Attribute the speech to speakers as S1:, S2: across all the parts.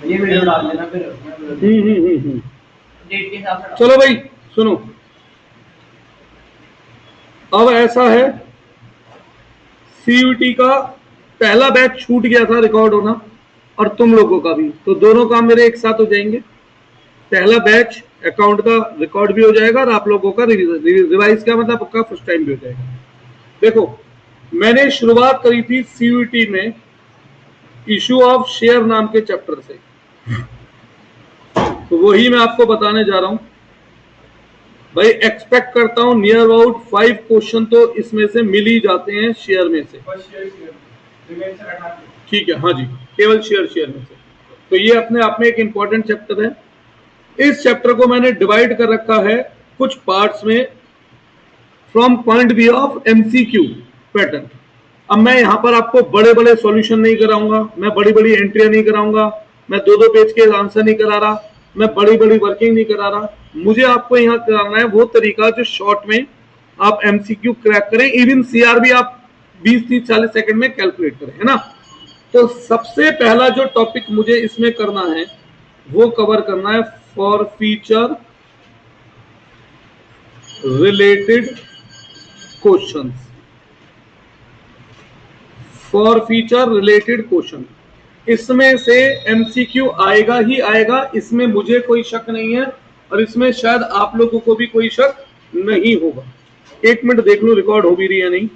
S1: ये वीडियो डाल देना फिर डेट के हिसाब से।
S2: चलो भाई सुनो, अब ऐसा है, सीयूटी का पहला बैच छूट गया था रिकॉर्ड होना, और तुम लोगों का भी, तो दोनों काम मेरे एक साथ हो जाएंगे। पहला बैच अकाउंट का रिकॉर्ड भी हो जाएगा और आप लोगों का रिवाइज का मतलब आपका फर्स्ट टाइम भी हो जाएगा। देखो, मैंने शुरुआत करी थी सीयूटी में इशू ऑफ शेयर नाम के चैप्टर से, तो वही मैं आपको बताने जा रहा हूं भाई। एक्सपेक्ट करता हूं नियर अबाउट 5 क्वेश्चन तो इसमें से मिल ही जाते हैं शेयर में से। ठीक है, हाँ जी, केवल शेयर में से। तो ये अपने आप में एक इंपॉर्टेंट चैप्टर है। इस चैप्टर को मैंने डिवाइड कर रखा है कुछ पार्ट्स में from point view of MCQ pattern. अब मैं यहां पर आपको बड़े बड़े सॉल्यूशन नहीं कराऊंगा, मैं बड़ी बड़ी एंट्रियां नहीं कराऊंगा, मैं 2-2 पेज के आंसर नहीं करा रहा, मैं बड़ी बड़ी वर्किंग नहीं करा रहा। मुझे आपको यहां कराना है वो तरीका जो शॉर्ट में आप एमसीक्यू क्रैक करें, इवन सीआर भी आप 20-30-40 सेकंड में कैलकुलेट करें, है ना। तो सबसे पहला जो टॉपिक मुझे इसमें करना है वो कवर करना है for feature related questions. For feature related question, इसमें से एमसीक्यू आएगा ही आएगा, इसमें मुझे कोई शक नहीं है, और इसमें शायद आप लोगों को भी कोई शक नहीं होगा। एक मिनट देख लो रिकॉर्ड हो भी रही है नहीं।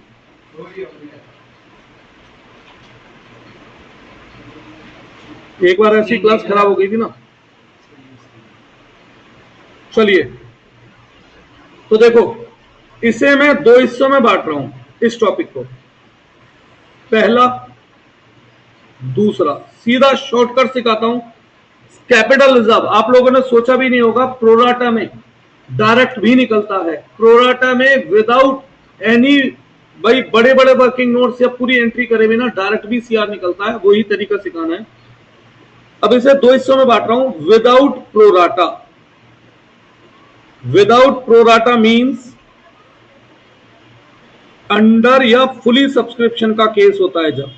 S2: एक बार ऐसी क्लास खराब हो गई थी ना। चलिए, तो देखो, इसे मैं 2 हिस्सों में बांट रहा हूं इस टॉपिक को, पहला दूसरा। सीधा शॉर्टकट सिखाता हूं। कैपिटल रिजर्व आप लोगों ने सोचा भी नहीं होगा, प्रोराटा में डायरेक्ट भी निकलता है, प्रोराटा में विदाउट एनी भाई बड़े बड़े वर्किंग नोट्स या पूरी एंट्री करे बिना डायरेक्ट भी सीआर निकलता है, वही तरीका सिखाना है। अब इसे 2 हिस्सों में बांट रहा हूं, without pro rata. Without pro rata means under या फुली सब्सक्रिप्शन का केस होता है। जब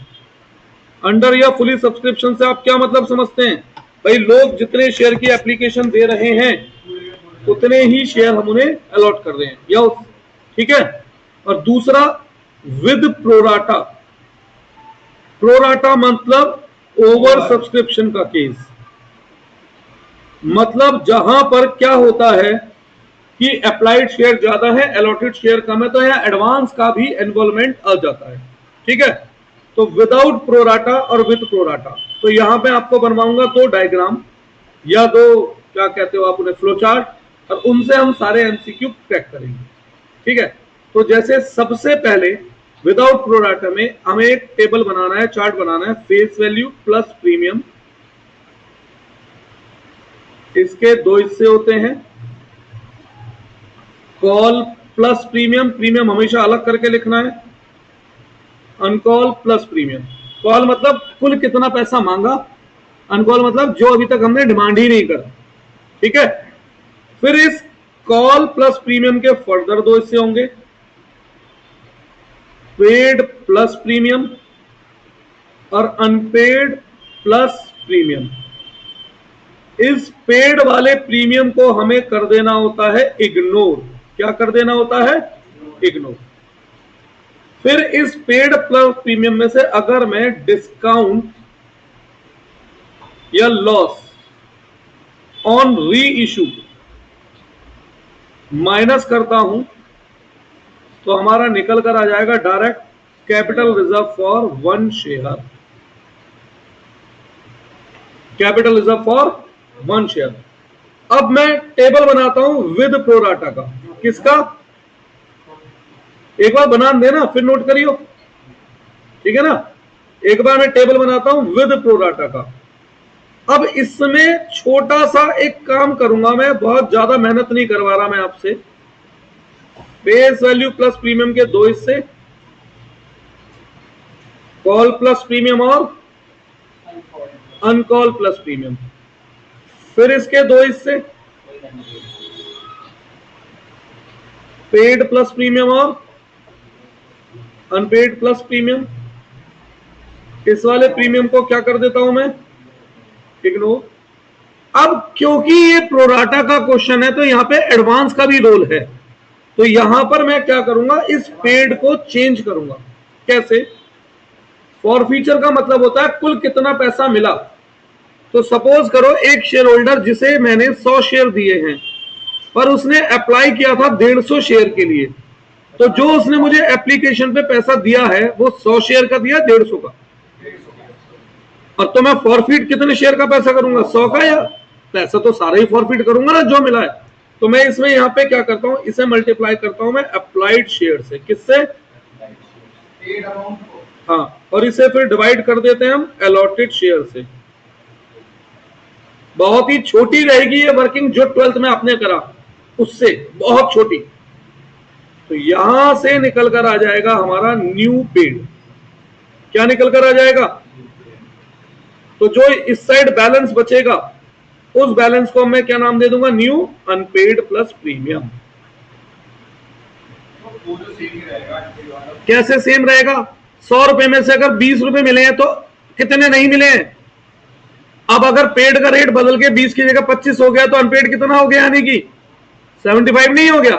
S2: अंडर या फुली सब्सक्रिप्शन से आप क्या मतलब समझते हैं भाई, लोग जितने शेयर की एप्लीकेशन दे रहे हैं उतने ही शेयर हम उन्हें अलॉट कर रहे हैं, या ठीक है। और दूसरा विद प्रोराटा। प्रोराटा मतलब ओवर सब्सक्रिप्शन का केस, मतलब जहां पर क्या होता है कि अप्लाइड शेयर ज्यादा है, अलॉटेड शेयर कम है, तो यहां एडवांस का भी इन्वॉल्वमेंट आ जाता है। ठीक है, तो विदाउट प्रोराटा और विद प्रोराटा। तो यहां पे आपको बनवाऊंगा 2 डायग्राम या 2 क्या कहते हो आप उन्हें, फ्लो चार्ट, और उनसे हम सारे एमसीक्यू क्रैक करेंगे। ठीक है, तो जैसे सबसे पहले विदाउट प्रोराटा में हमें एक टेबल बनाना है, चार्ट बनाना है, फेस वैल्यू प्लस प्रीमियम। इसके 2 हिस्से होते हैं, कॉल प्लस प्रीमियम, प्रीमियम हमेशा अलग करके लिखना है, अनकॉल प्लस प्रीमियम। कॉल मतलब कुल कितना पैसा मांगा, अनकॉल मतलब जो अभी तक हमने डिमांड ही नहीं करा। ठीक है, फिर इस कॉल प्लस प्रीमियम के फर्दर 2 हिस्से होंगे, पेड प्लस प्रीमियम और अनपेड प्लस प्रीमियम। इस पेड वाले प्रीमियम को हमें कर देना होता है इग्नोर। क्या कर देना होता है? इग्नोर। फिर इस पेड प्लस प्रीमियम में से अगर मैं डिस्काउंट या लॉस ऑन री इशू माइनस करता हूं तो हमारा निकल कर आ जाएगा direct capital reserve for 1 share. Capital reserve for 1 share. अब मैं टेबल बनाता हूं विद प्रोराटा का। किसका? एक बार बना देना फिर नोट करियो, ठीक है ना। एक बार मैं टेबल बनाता हूं विद प्रोराटा का। अब इसमें छोटा सा एक काम करूंगा मैं, बहुत ज्यादा मेहनत नहीं करवा रहा मैं आपसे। फेस वैल्यू प्लस प्रीमियम के 2 हिस्से, कॉल प्लस प्रीमियम और अनकॉल प्लस प्रीमियम। फिर इसके 2 हिस्से, पेड प्लस प्रीमियम और अनपेड प्लस प्रीमियम। इस वाले प्रीमियम को क्या कर देता हूं मैं? इग्नोर। अब क्योंकि ये प्रोराटा का क्वेश्चन है तो यहां पे एडवांस का भी रोल है, तो यहां पर मैं क्या करूंगा, इस पेड को चेंज करूंगा। कैसे? फॉरफीचर का मतलब होता है कुल कितना पैसा मिला। तो सपोज करो एक शेयर होल्डर जिसे मैंने 100 शेयर दिए हैं पर उसने अप्लाई किया था 150 शेयर के लिए, तो जो उसने मुझे एप्लीकेशन पे पैसा दिया है वो 100 शेयर का दिया, 150 का। और तो मैं फॉरफीट कितने शेयर का पैसा करूंगा, 100 का, या पैसा तो सारा ही फॉरफीट करूंगा ना जो मिला है। तो मैं इसमें यहां पे क्या करता हूं, इसे मल्टीप्लाई करता हूं मैं अप्लाइड शेयर से। किससे? हाँ, और इसे फिर डिवाइड कर देते हैं हम अलॉटेड शेयर से। बहुत ही छोटी रहेगी ये वर्किंग जो 12th में आपने करा उससे, बहुत छोटी। तो यहां से निकल कर आ जाएगा हमारा न्यू पेड। क्या निकल कर आ जाएगा? तो जो इस साइड बैलेंस बचेगा उस बैलेंस को मैं क्या नाम दे दूंगा, न्यू अनपेड प्लस प्रीमियम। कैसे सेम रहेगा? 100 रुपए में से अगर 20 रुपए मिले हैं तो कितने नहीं मिले हैं? अब अगर पेड का रेट बदल के 20 की जगह 25 हो गया तो अनपेड कितना हो गया, यानी कि 75 नहीं हो गया?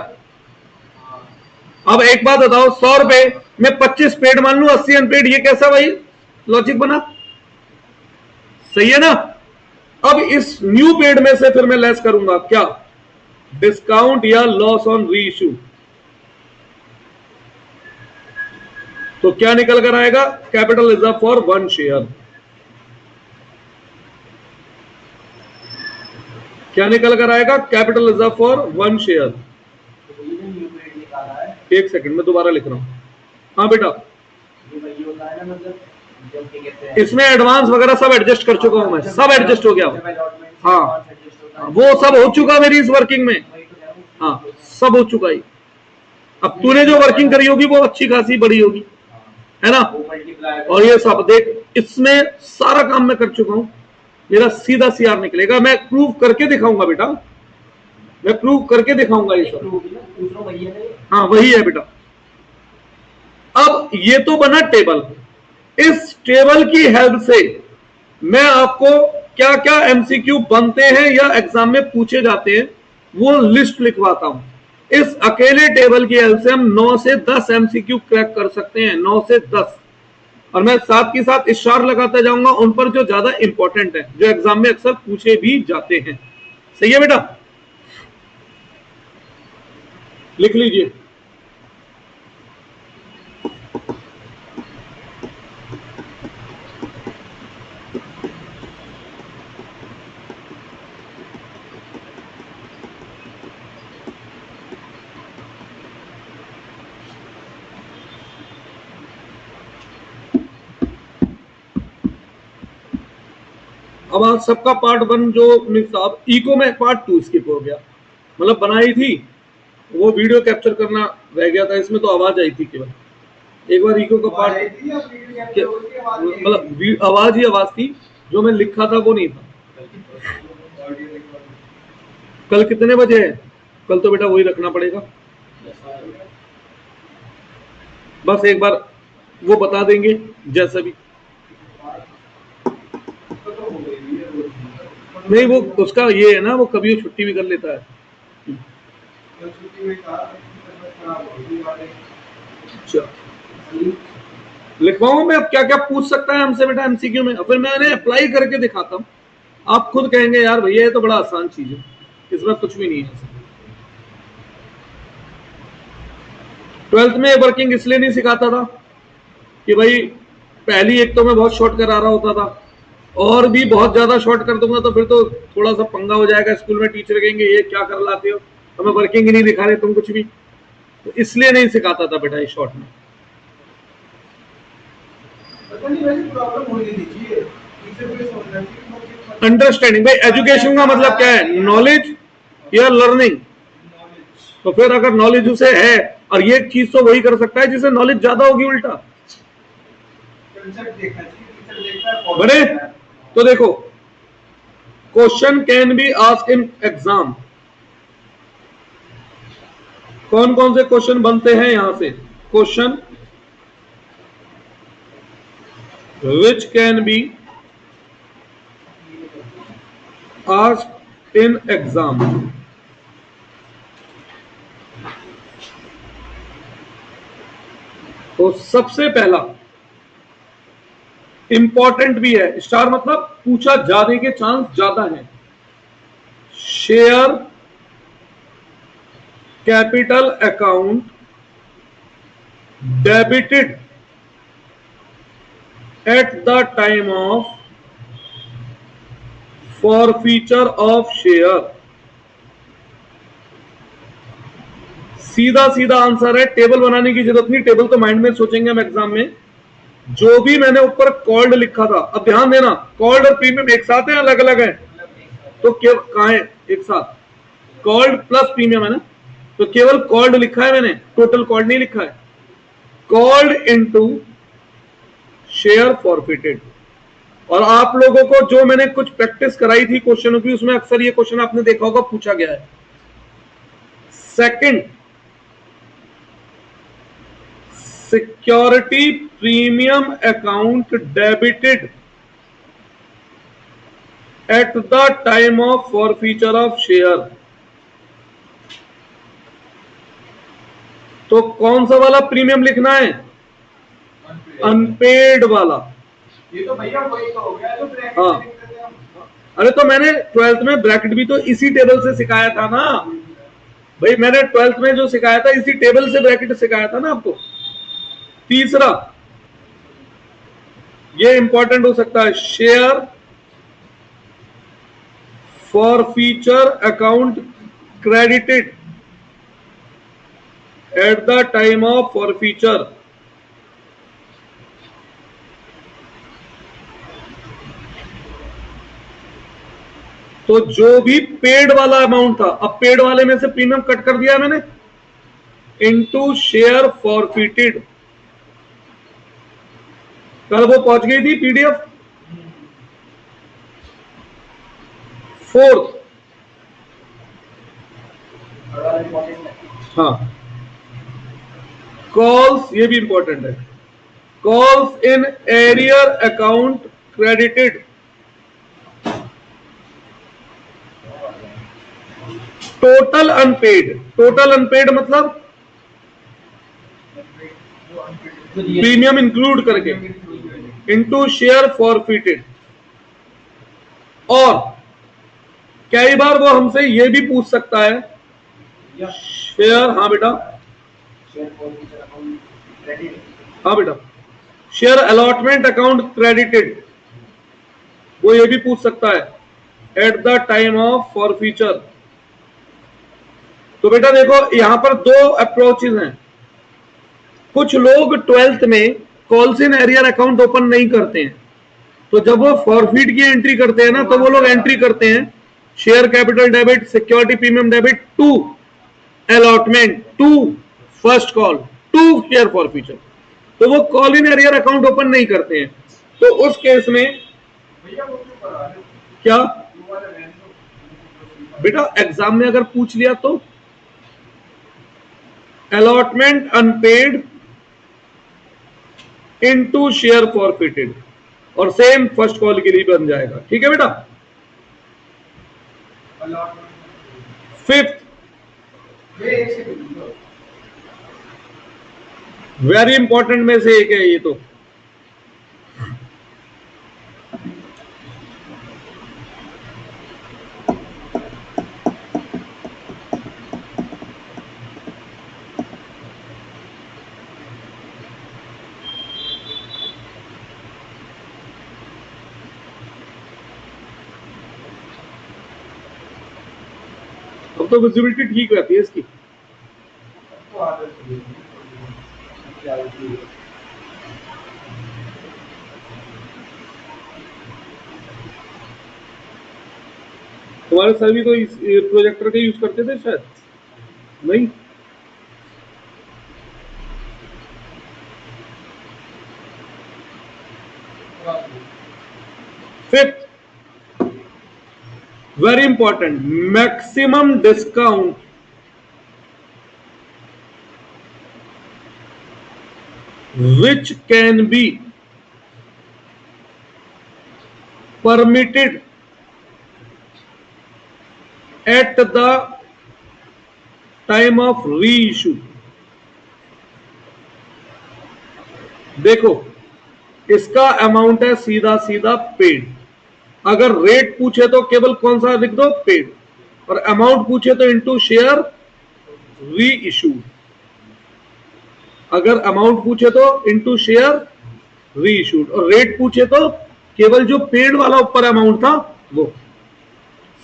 S2: अब एक बात बताओ, 100 रुपए में 25 पेड मान लू, 80 अनपेड, ये कैसा भाई लॉजिक बना? सही है ना? अब इस न्यू पेड में से फिर मैं लेस करूंगा क्या, डिस्काउंट या लॉस ऑन री इशू। तो क्या निकल कर आएगा, कैपिटल रिजर्व फॉर 1 शेयर। क्या निकल कर आएगा, कैपिटल रिजर्व फॉर 1 शेयर। एक सेकंड में दोबारा लिख रहा हूं। हाँ बेटा, इसमें एडवांस वगैरह सब एडजस्ट कर चुका हूं मैं, सब एडजस्ट हो गया। हाँ, वो सब हो चुका मेरी इस वर्किंग में। हाँ, सब हो चुका ही। अब तूने जो वर्किंग करी होगी वो अच्छी खासी बड़ी होगी, है ना? और ये सब देख, इसमें सारा काम मैं कर चुका हूं, मेरा सीधा सीआर निकलेगा। मैं प्रूव करके दिखाऊंगा बेटा, मैं प्रूव करके दिखाऊंगा ये सब। हाँ वही है बेटा। अब ये तो बना टेबल, इस टेबल की हेल्प से मैं आपको क्या क्या एमसीक्यू बनते हैं या एग्जाम में पूछे जाते हैं वो लिस्ट लिखवाता हूं। इस अकेले टेबल की हेल्प से हम 9 से 10 एमसीक्यू क्रैक कर सकते हैं, 9 से 10। और मैं साथ के साथ इशार लगाता जाऊंगा उन पर जो ज्यादा इंपॉर्टेंट है, जो एग्जाम में अक्सर पूछे भी जाते हैं। सही है बेटा? लिख लीजिए। अब आज सबका पार्ट 1 जो साहब इको में पार्ट 2 स्किप हो गया, मतलब बनाई थी वो वीडियो कैप्चर करना रह गया था, इसमें तो आवाज आई थी केवल। एक बार इको का पार्ट, मतलब आवाज ही आवाज थी, जो मैं लिखा था वो नहीं था। कल कितने बजे है? कल तो बेटा वही रखना पड़ेगा, बस एक बार वो बता देंगे जैसा भी। नहीं, वो उसका ये है ना, वो कभी छुट्टी भी कर लेता है। अच्छा, लिखवाऊं मैं अब क्या क्या पूछ सकता है हमसे बेटा एमसीक्यू में, फिर मैंने अप्लाई करके दिखाता हूं। आप खुद कहेंगे यार भैया ये तो बड़ा आसान चीज है, इसमें कुछ भी नहीं है। 12th में वर्किंग इसलिए नहीं सिखाता था कि भाई पहली एक तो मैं बहुत शॉर्ट करा रहा होता था, और भी बहुत ज्यादा शॉर्ट कर दूंगा तो फिर तो थोड़ा सा पंगा हो जाएगा, स्कूल में टीचर कहेंगे ये क्या कर लाते हो, हमें वर्किंग ही नहीं दिखा रहे तुम कुछ भी। तो इसलिए नहीं सिखाता था बेटा ये शॉर्ट में। अंडरस्टैंडिंग, भाई एजुकेशन का मतलब क्या है, नॉलेज या लर्निंग। तो फिर अगर नॉलेज उसे है, और ये चीज तो वही कर सकता है जिसे नॉलेज ज्यादा होगी उल्टा। बड़े तो देखो, question can be asked in exam. कौन कौन से क्वेश्चन बनते हैं यहां से, question which can be asked in exam. तो सबसे पहला इंपॉर्टेंट भी है, स्टार मतलब पूछा जाने के चांस ज्यादा है, share capital account debited at the time of forfeiture of share. सीधा सीधा आंसर है, टेबल बनाने की जरूरत नहीं, टेबल तो माइंड में सोचेंगे हम एग्जाम में। जो भी मैंने ऊपर कॉल्ड लिखा था, अब ध्यान देना, कॉल्ड और प्रीमियम एक साथ है, अलग अलग है? तो कहां है? एक साथ, कॉल्ड प्लस प्रीमियम है ना, तो केवल कॉल्ड लिखा है मैंने, टोटल कॉल्ड नहीं लिखा है। Called into share forfeited. और आप लोगों को जो मैंने कुछ प्रैक्टिस कराई थी क्वेश्चनों की, उसमें अक्सर ये क्वेश्चन आपने देखा होगा, पूछा गया है। Second, security premium account debited at the time of forfeiture of share. तो कौन सा वाला प्रीमियम लिखना है? अनपेड वाला।
S1: ये तो भैया वही तो हो गया जो ब्रैकेट
S2: हाँ, अरे तो मैंने 12th में ब्रैकेट भी तो इसी टेबल से सिखाया था ना भाई, मैंने 12th में जो सिखाया था इसी टेबल से ब्रैकेट सिखाया था ना आपको। तीसरा, ये इंपॉर्टेंट हो सकता है, share forfeiture account credited eight the time of forfeiture. तो जो भी पेड वाला अमाउंट था, अब पेड वाले में से प्रीमियम कट कर दिया मैंने, इनटू शेयर फॉरफिटेड। कल वो पहुंच गई थी पीडीएफ। फोर्थ, हाँ, कॉल्स, ये भी इंपॉर्टेंट है, calls in arrear account credited. Total unpaid, total unpaid मतलब प्रीमियम इंक्लूड करके, इनटू शेयर फॉरफिटेड। और कई बार वो हमसे ये भी पूछ सकता है, शेयर, हाँ बेटा, हाँ बेटा, शेयर अलॉटमेंट अकाउंट क्रेडिटेड, वो ये भी पूछ सकता है eight the time of forfeiture. तो बेटा देखो, यहां पर दो अप्रोचेस हैं। कुछ लोग 12th में calls in arrear account open नहीं करते हैं, तो जब वो फॉरफीट की एंट्री करते हैं ना, तो वो लोग एंट्री करते हैं share capital debit, security premium debit, to allotment, to first call, to share forfeiture. तो वो call in arrear account open नहीं करते हैं। तो उस केस में क्या बेटा, एग्जाम में अगर पूछ लिया तो allotment unpaid into share forfeited, और सेम फर्स्ट कॉल के लिए बन जाएगा। ठीक है बेटा। फिफ्थ, वेरी इंपॉर्टेंट में से एक है ये तो, अब तो विजिबिलिटी ठीक रहती है इसकी। तुम्हारे सर भी तो इस प्रोजेक्टर का यूज करते थे शायद, नहीं? Fifth, very important, maximum discount which can be permitted eight the time of री इशू। देखो इसका अमाउंट है सीधा सीधा पेड। अगर रेट पूछे तो केवल कौन सा लिख दो, पेड, और अमाउंट पूछे तो इनटू शेयर री इशू। अगर अमाउंट पूछे तो इनटू शेयर री इशूड, और रेट पूछे तो केवल जो पेड वाला ऊपर अमाउंट था वो।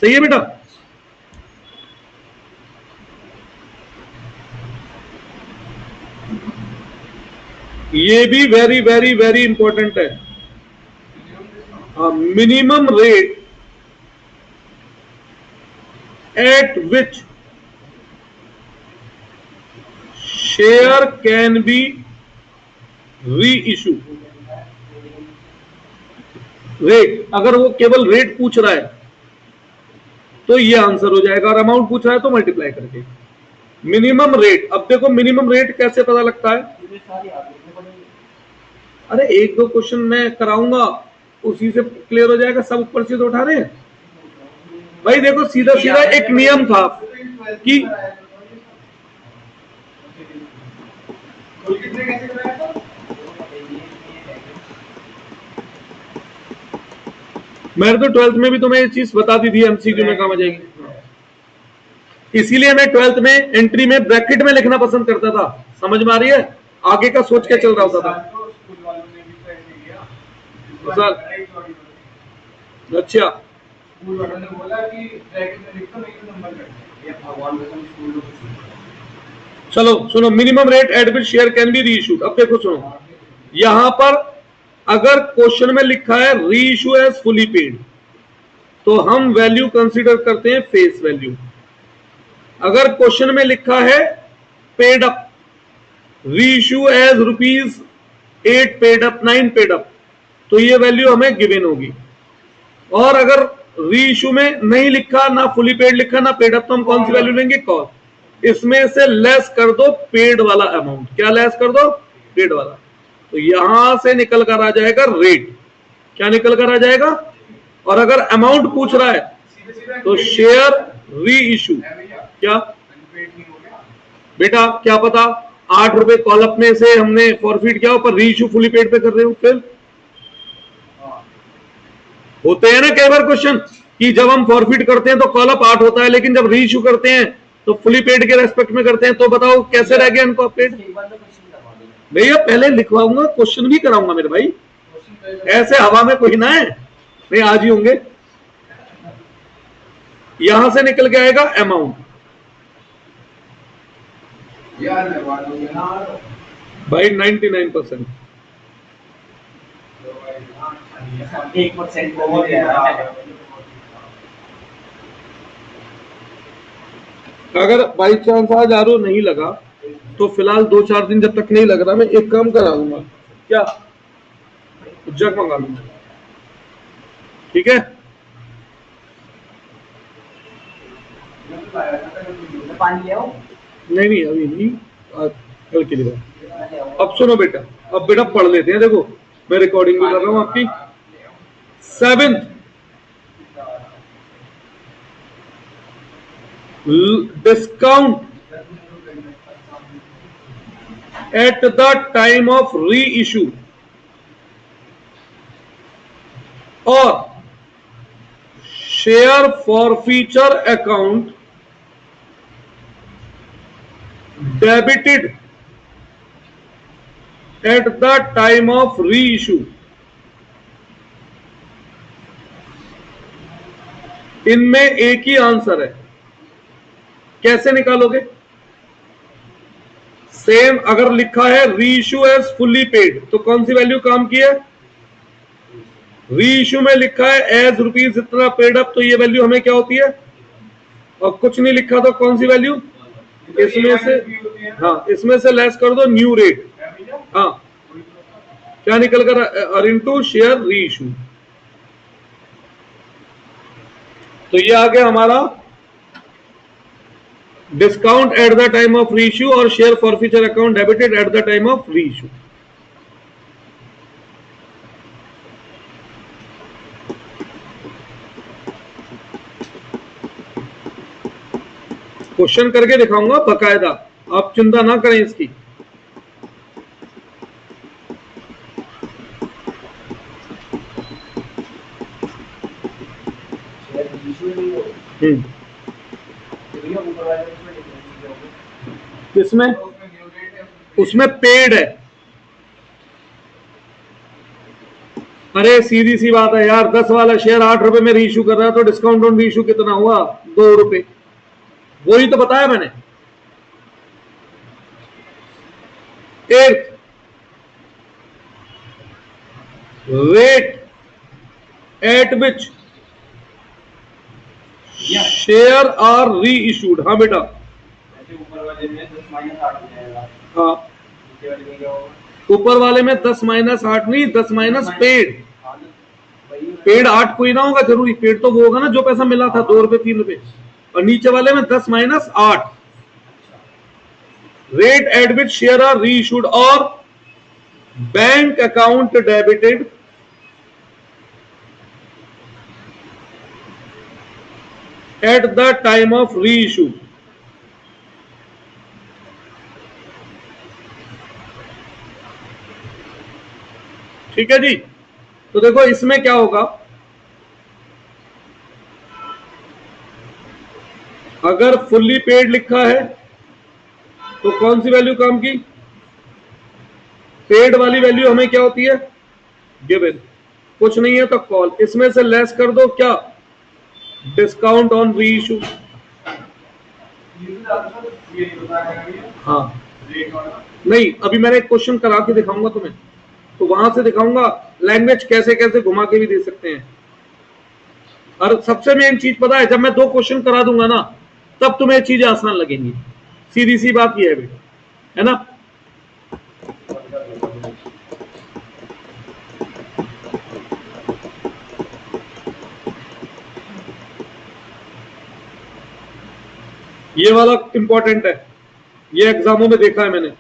S2: सही है बेटा? ये भी वेरी वेरी वेरी इंपॉर्टेंट है। Minimum rate at which share can be री इशू। रेट, अगर वो केवल रेट पूछ रहा है तो ये आंसर हो जाएगा, और अमाउंट पूछ रहा है तो मल्टीप्लाई करके। मिनिमम रेट, अब देखो मिनिमम रेट कैसे पता लगता है। अरे एक दो क्वेश्चन मैं कराऊंगा, उसी से क्लियर हो जाएगा। सब ऊपर से तो उठा रहे हैं भाई। देखो सीधा सीधा एक नियम था कि मैंने तो 12th में भी तुम्हें ये चीज बता दी थी, एमसीक्यू में काम आ जाएगी। इसीलिए मैं 12th में एंट्री में ब्रैकेट में लिखना पसंद करता था। समझ में आ रही है? आगे का सोच के चल रहा होता था। अच्छा, चलो सुनो, minimum rate at which share can be री इशूड। अब देखो सुनो, यहां पर अगर क्वेश्चन में लिखा है री इशू एज फुली पेड, तो हम वैल्यू कंसीडर करते हैं फेस वैल्यू। अगर क्वेश्चन में लिखा है paid up, reissue as ₹8 paid up, 9 paid up, तो ये वैल्यू हमें गिवन होगी। और अगर री इशू में नहीं लिखा, ना फुली पेड लिखा, ना पेड अप, तो हम कौन सी वैल्यू लेंगे? कॉल। इसमें से लेस कर दो पेड वाला अमाउंट। क्या लेस कर दो? पेड वाला। तो यहां से निकल कर आ जाएगा रेट। क्या निकल कर आ जाएगा? और अगर अमाउंट पूछ रहा है तो शेयर री इशू। क्या बेटा, क्या पता ₹8 कॉल अपने से हमने फॉरफिट किया, पर री इशू फुली पेड पे कर रहे हो। फिर होते हैं ना कई बार क्वेश्चन कि जब हम फॉरफिट करते हैं तो कॉल अप 8 होता है, लेकिन जब री इशू करते हैं तो फुली पेड के रेस्पेक्ट में करते हैं। तो बताओ कैसे रह गया इनको पेड? भैया पहले लिखवाऊंगा, क्वेश्चन भी कराऊंगा मेरे भाई। ऐसे हवा में कोई ना है, नहीं आज ही होंगे। यहां से निकल के आएगा अमाउंट। भाई 99%।
S1: 1% बहुत है।
S2: अगर बाई चांस आज आरओ नहीं लगा तो फिलहाल 2-4 दिन जब तक नहीं लग रहा, मैं एक काम करा दूंगा। क्या? जग मंगा लूंगा, ठीक है?
S1: पानी ले आओ।
S2: नहीं अभी नहीं, कल के लिए। अब सुनो बेटा, अब बेटा पढ़ लेते हैं। देखो मैं रिकॉर्डिंग भी कर रहा हूं आपकी। 7th, discount at the time of reissue or share forfeiture account debited at the time of reissue। इनमें एक ही आंसर है। कैसे निकालोगे? सेम, अगर लिखा है री इशू एज फुल्ली पेड तो कौन सी वैल्यू काम की है? री इशू में लिखा है एज रुपीज इतना पेड अप, तो ये वैल्यू हमें क्या होती है? और कुछ नहीं लिखा तो कौन सी वैल्यू? इसमें से, हाँ इसमें से लेस कर दो न्यू रेट। हाँ क्या निकल कर? और इनटू शेयर री इशू। तो ये आ गया हमारा discount at the time of reissue और share forfeiture account debited at the time of reissue. Question करके दिखाऊंगा बकायदा, आप चिंता ना करें इसकी। किसमें? उसमें पेड है। अरे सीधी सी बात है यार, 10 वाला शेयर 8 रुपए में रीइश्यू कर रहा है तो डिस्काउंट ऑन रीइश्यू कितना हुआ? 2 रुपए। वही तो बताया मैंने। At rate at which share are reissued. हाँ बेटा,
S1: ऊपर वाले में 10-8 हो जाएगा।
S2: हाँ,
S1: नीचे वाले में क्या होगा?
S2: ऊपर वाले में 10-8 नहीं, 10- पेड।
S1: हाँ, वही
S2: पेड 8 कोई ना होगा जरूरी, पेड तो वो होगा ना जो पैसा मिला था 2 रुपए 3 रुपए, और नीचे वाले में 10-8 rate at which share are reissued और bank account debited at the time of reissue. ठीक है जी। तो देखो इसमें क्या होगा, अगर फुल्ली पेड लिखा है तो कौन सी वैल्यू काम की? पेड वाली वैल्यू हमें क्या होती है? गिवन। कुछ नहीं है तो कॉल, इसमें से लेस कर दो क्या? डिस्काउंट ऑन री इशू। हाँ नहीं, अभी मैंने एक क्वेश्चन करा के दिखाऊंगा तुम्हें, तो वहां से दिखाऊंगा लैंग्वेज कैसे कैसे घुमा के भी दे सकते हैं। और सबसे मेन चीज पता है, जब मैं 2 क्वेश्चन करा दूंगा ना तब तुम्हें चीजें आसान लगेंगी। सीधी सी बात यह है बेटा, है ना? ये वाला इंपॉर्टेंट है, ये एग्जामों में देखा है मैंने।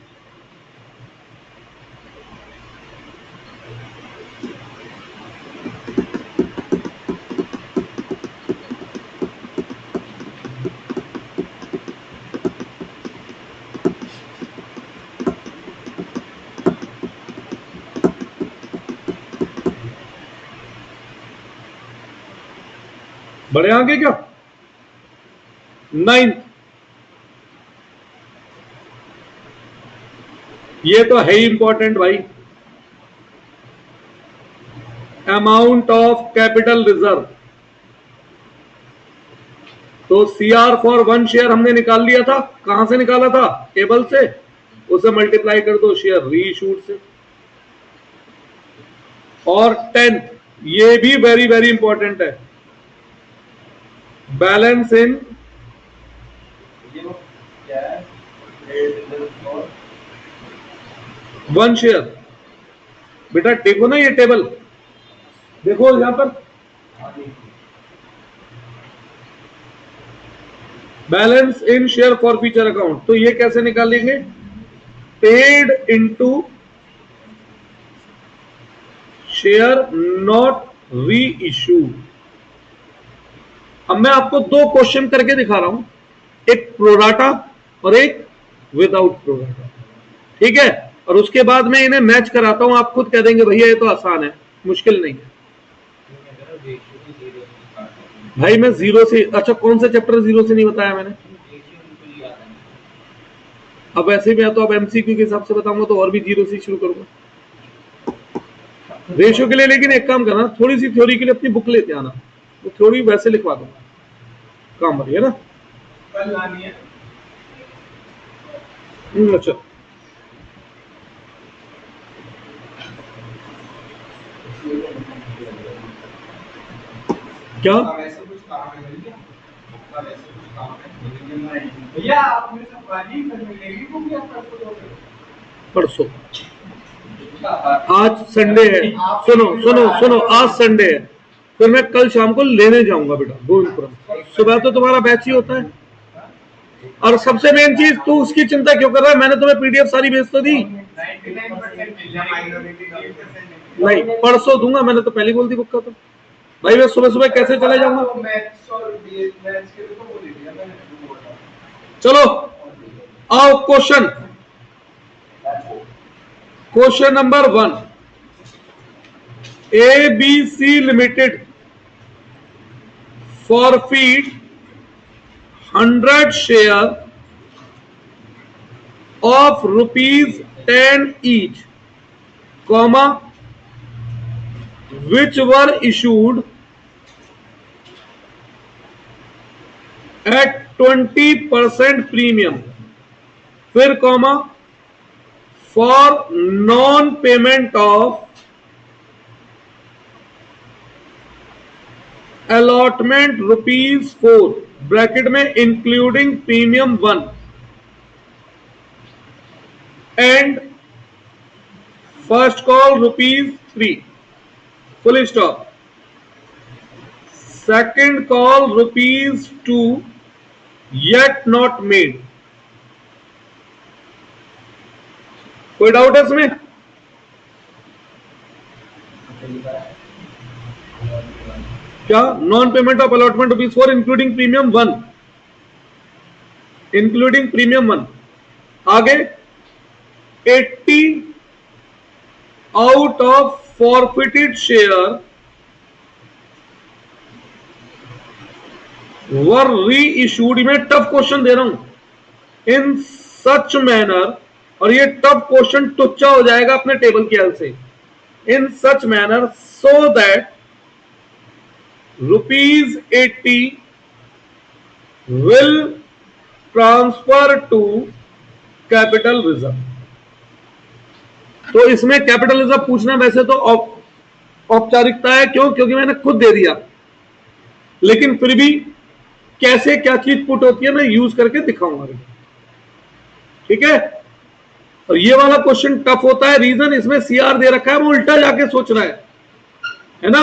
S2: बढ़े आगे क्या? 9, ये तो है ही इंपॉर्टेंट भाई। Amount of capital reserve. तो सीआर फॉर 1 शेयर हमने निकाल लिया था, कहां से निकाला था? टेबल से। उसे मल्टीप्लाई कर दो शेयर री इशूड से। और 10th, ये भी वेरी वेरी इंपॉर्टेंट है, बैलेंस इन
S1: क्या है?
S2: 1 शेयर। बेटा देखो ना ये टेबल, देखो यहां पर balance in share for future account. तो ये कैसे निकालेंगे? पेड इनटू शेयर नॉट री इशू। अब मैं आपको 2 क्वेश्चन करके दिखा रहा हूं, एक प्रोराटा और एक विदाउट प्रोराटा। ठीक है, और उसके बाद मैं इन्हें मैच कराता हूं, आप खुद कह देंगे भैया ये तो आसान है, मुश्किल नहीं है। भाई मैं 0 से, अच्छा कौन सा चैप्टर 0 से नहीं बताया मैंने? अब ऐसे मैं तो अब एमसीक्यू के हिसाब से बताऊंगा तो और भी 0 से शुरू करूंगा रेशियो के लिए। लेकिन एक काम करना, थोड़ी सी थ्योरी के लिए अपनी बुक लेते आना, वो थ्योरी वैसे लिखवा दूंगा, काम बढ़िया ना? अच्छा क्या?
S1: भैया आपने सब पानी मिलेगी तो क्या
S2: परसों, आज संडे है, सुनो सुनो सुनो, आज संडे है, फिर मैं कल शाम को लेने जाऊंगा बेटा गोविंदपुरम। सुबह तो तुम्हारा बैच ही होता है। और सबसे मेन चीज, तू उसकी चिंता क्यों कर रहा है? मैंने तुम्हें पीडीएफ सारी भेज तो दी। नहीं, परसों दूंगा, मैंने तो पहले बोल दी बुक का। तो भाई मैं सुबह सुबह कैसे चले जाऊंगा? चलो आओ question number 1। ABC limited forfeit 100 share of ₹10 each, comma, which were issued at 20% premium, फिर comma, for non payment of allotment ₹4, bracket में including premium 1 and first call ₹3, full stop, second call ₹2 yet not made। कोई doubt है इसमें? क्या? Non payment of allotment ₹4 including premium 1, including premium 1। आगे 80 out of forfeited share were reissued. मैं tough question दे रहा हूं इन such manner, और ये टफ क्वेश्चन टुच्चा हो जाएगा अपने टेबल के हेल्प से। In such manner so that ₹80 will transfer to capital reserve। तो इसमें कैपिटल रिजर्व पूछना वैसे तो औपचारिकता है, क्यों? क्योंकि मैंने खुद दे दिया, लेकिन फिर भी कैसे क्या चीज पुट होती है मैं यूज करके दिखाऊंगा, ठीक है। और ये वाला क्वेश्चन टफ होता है, रीजन इसमें सीआर दे रखा है, वो उल्टा जाके सोच रहा है ना।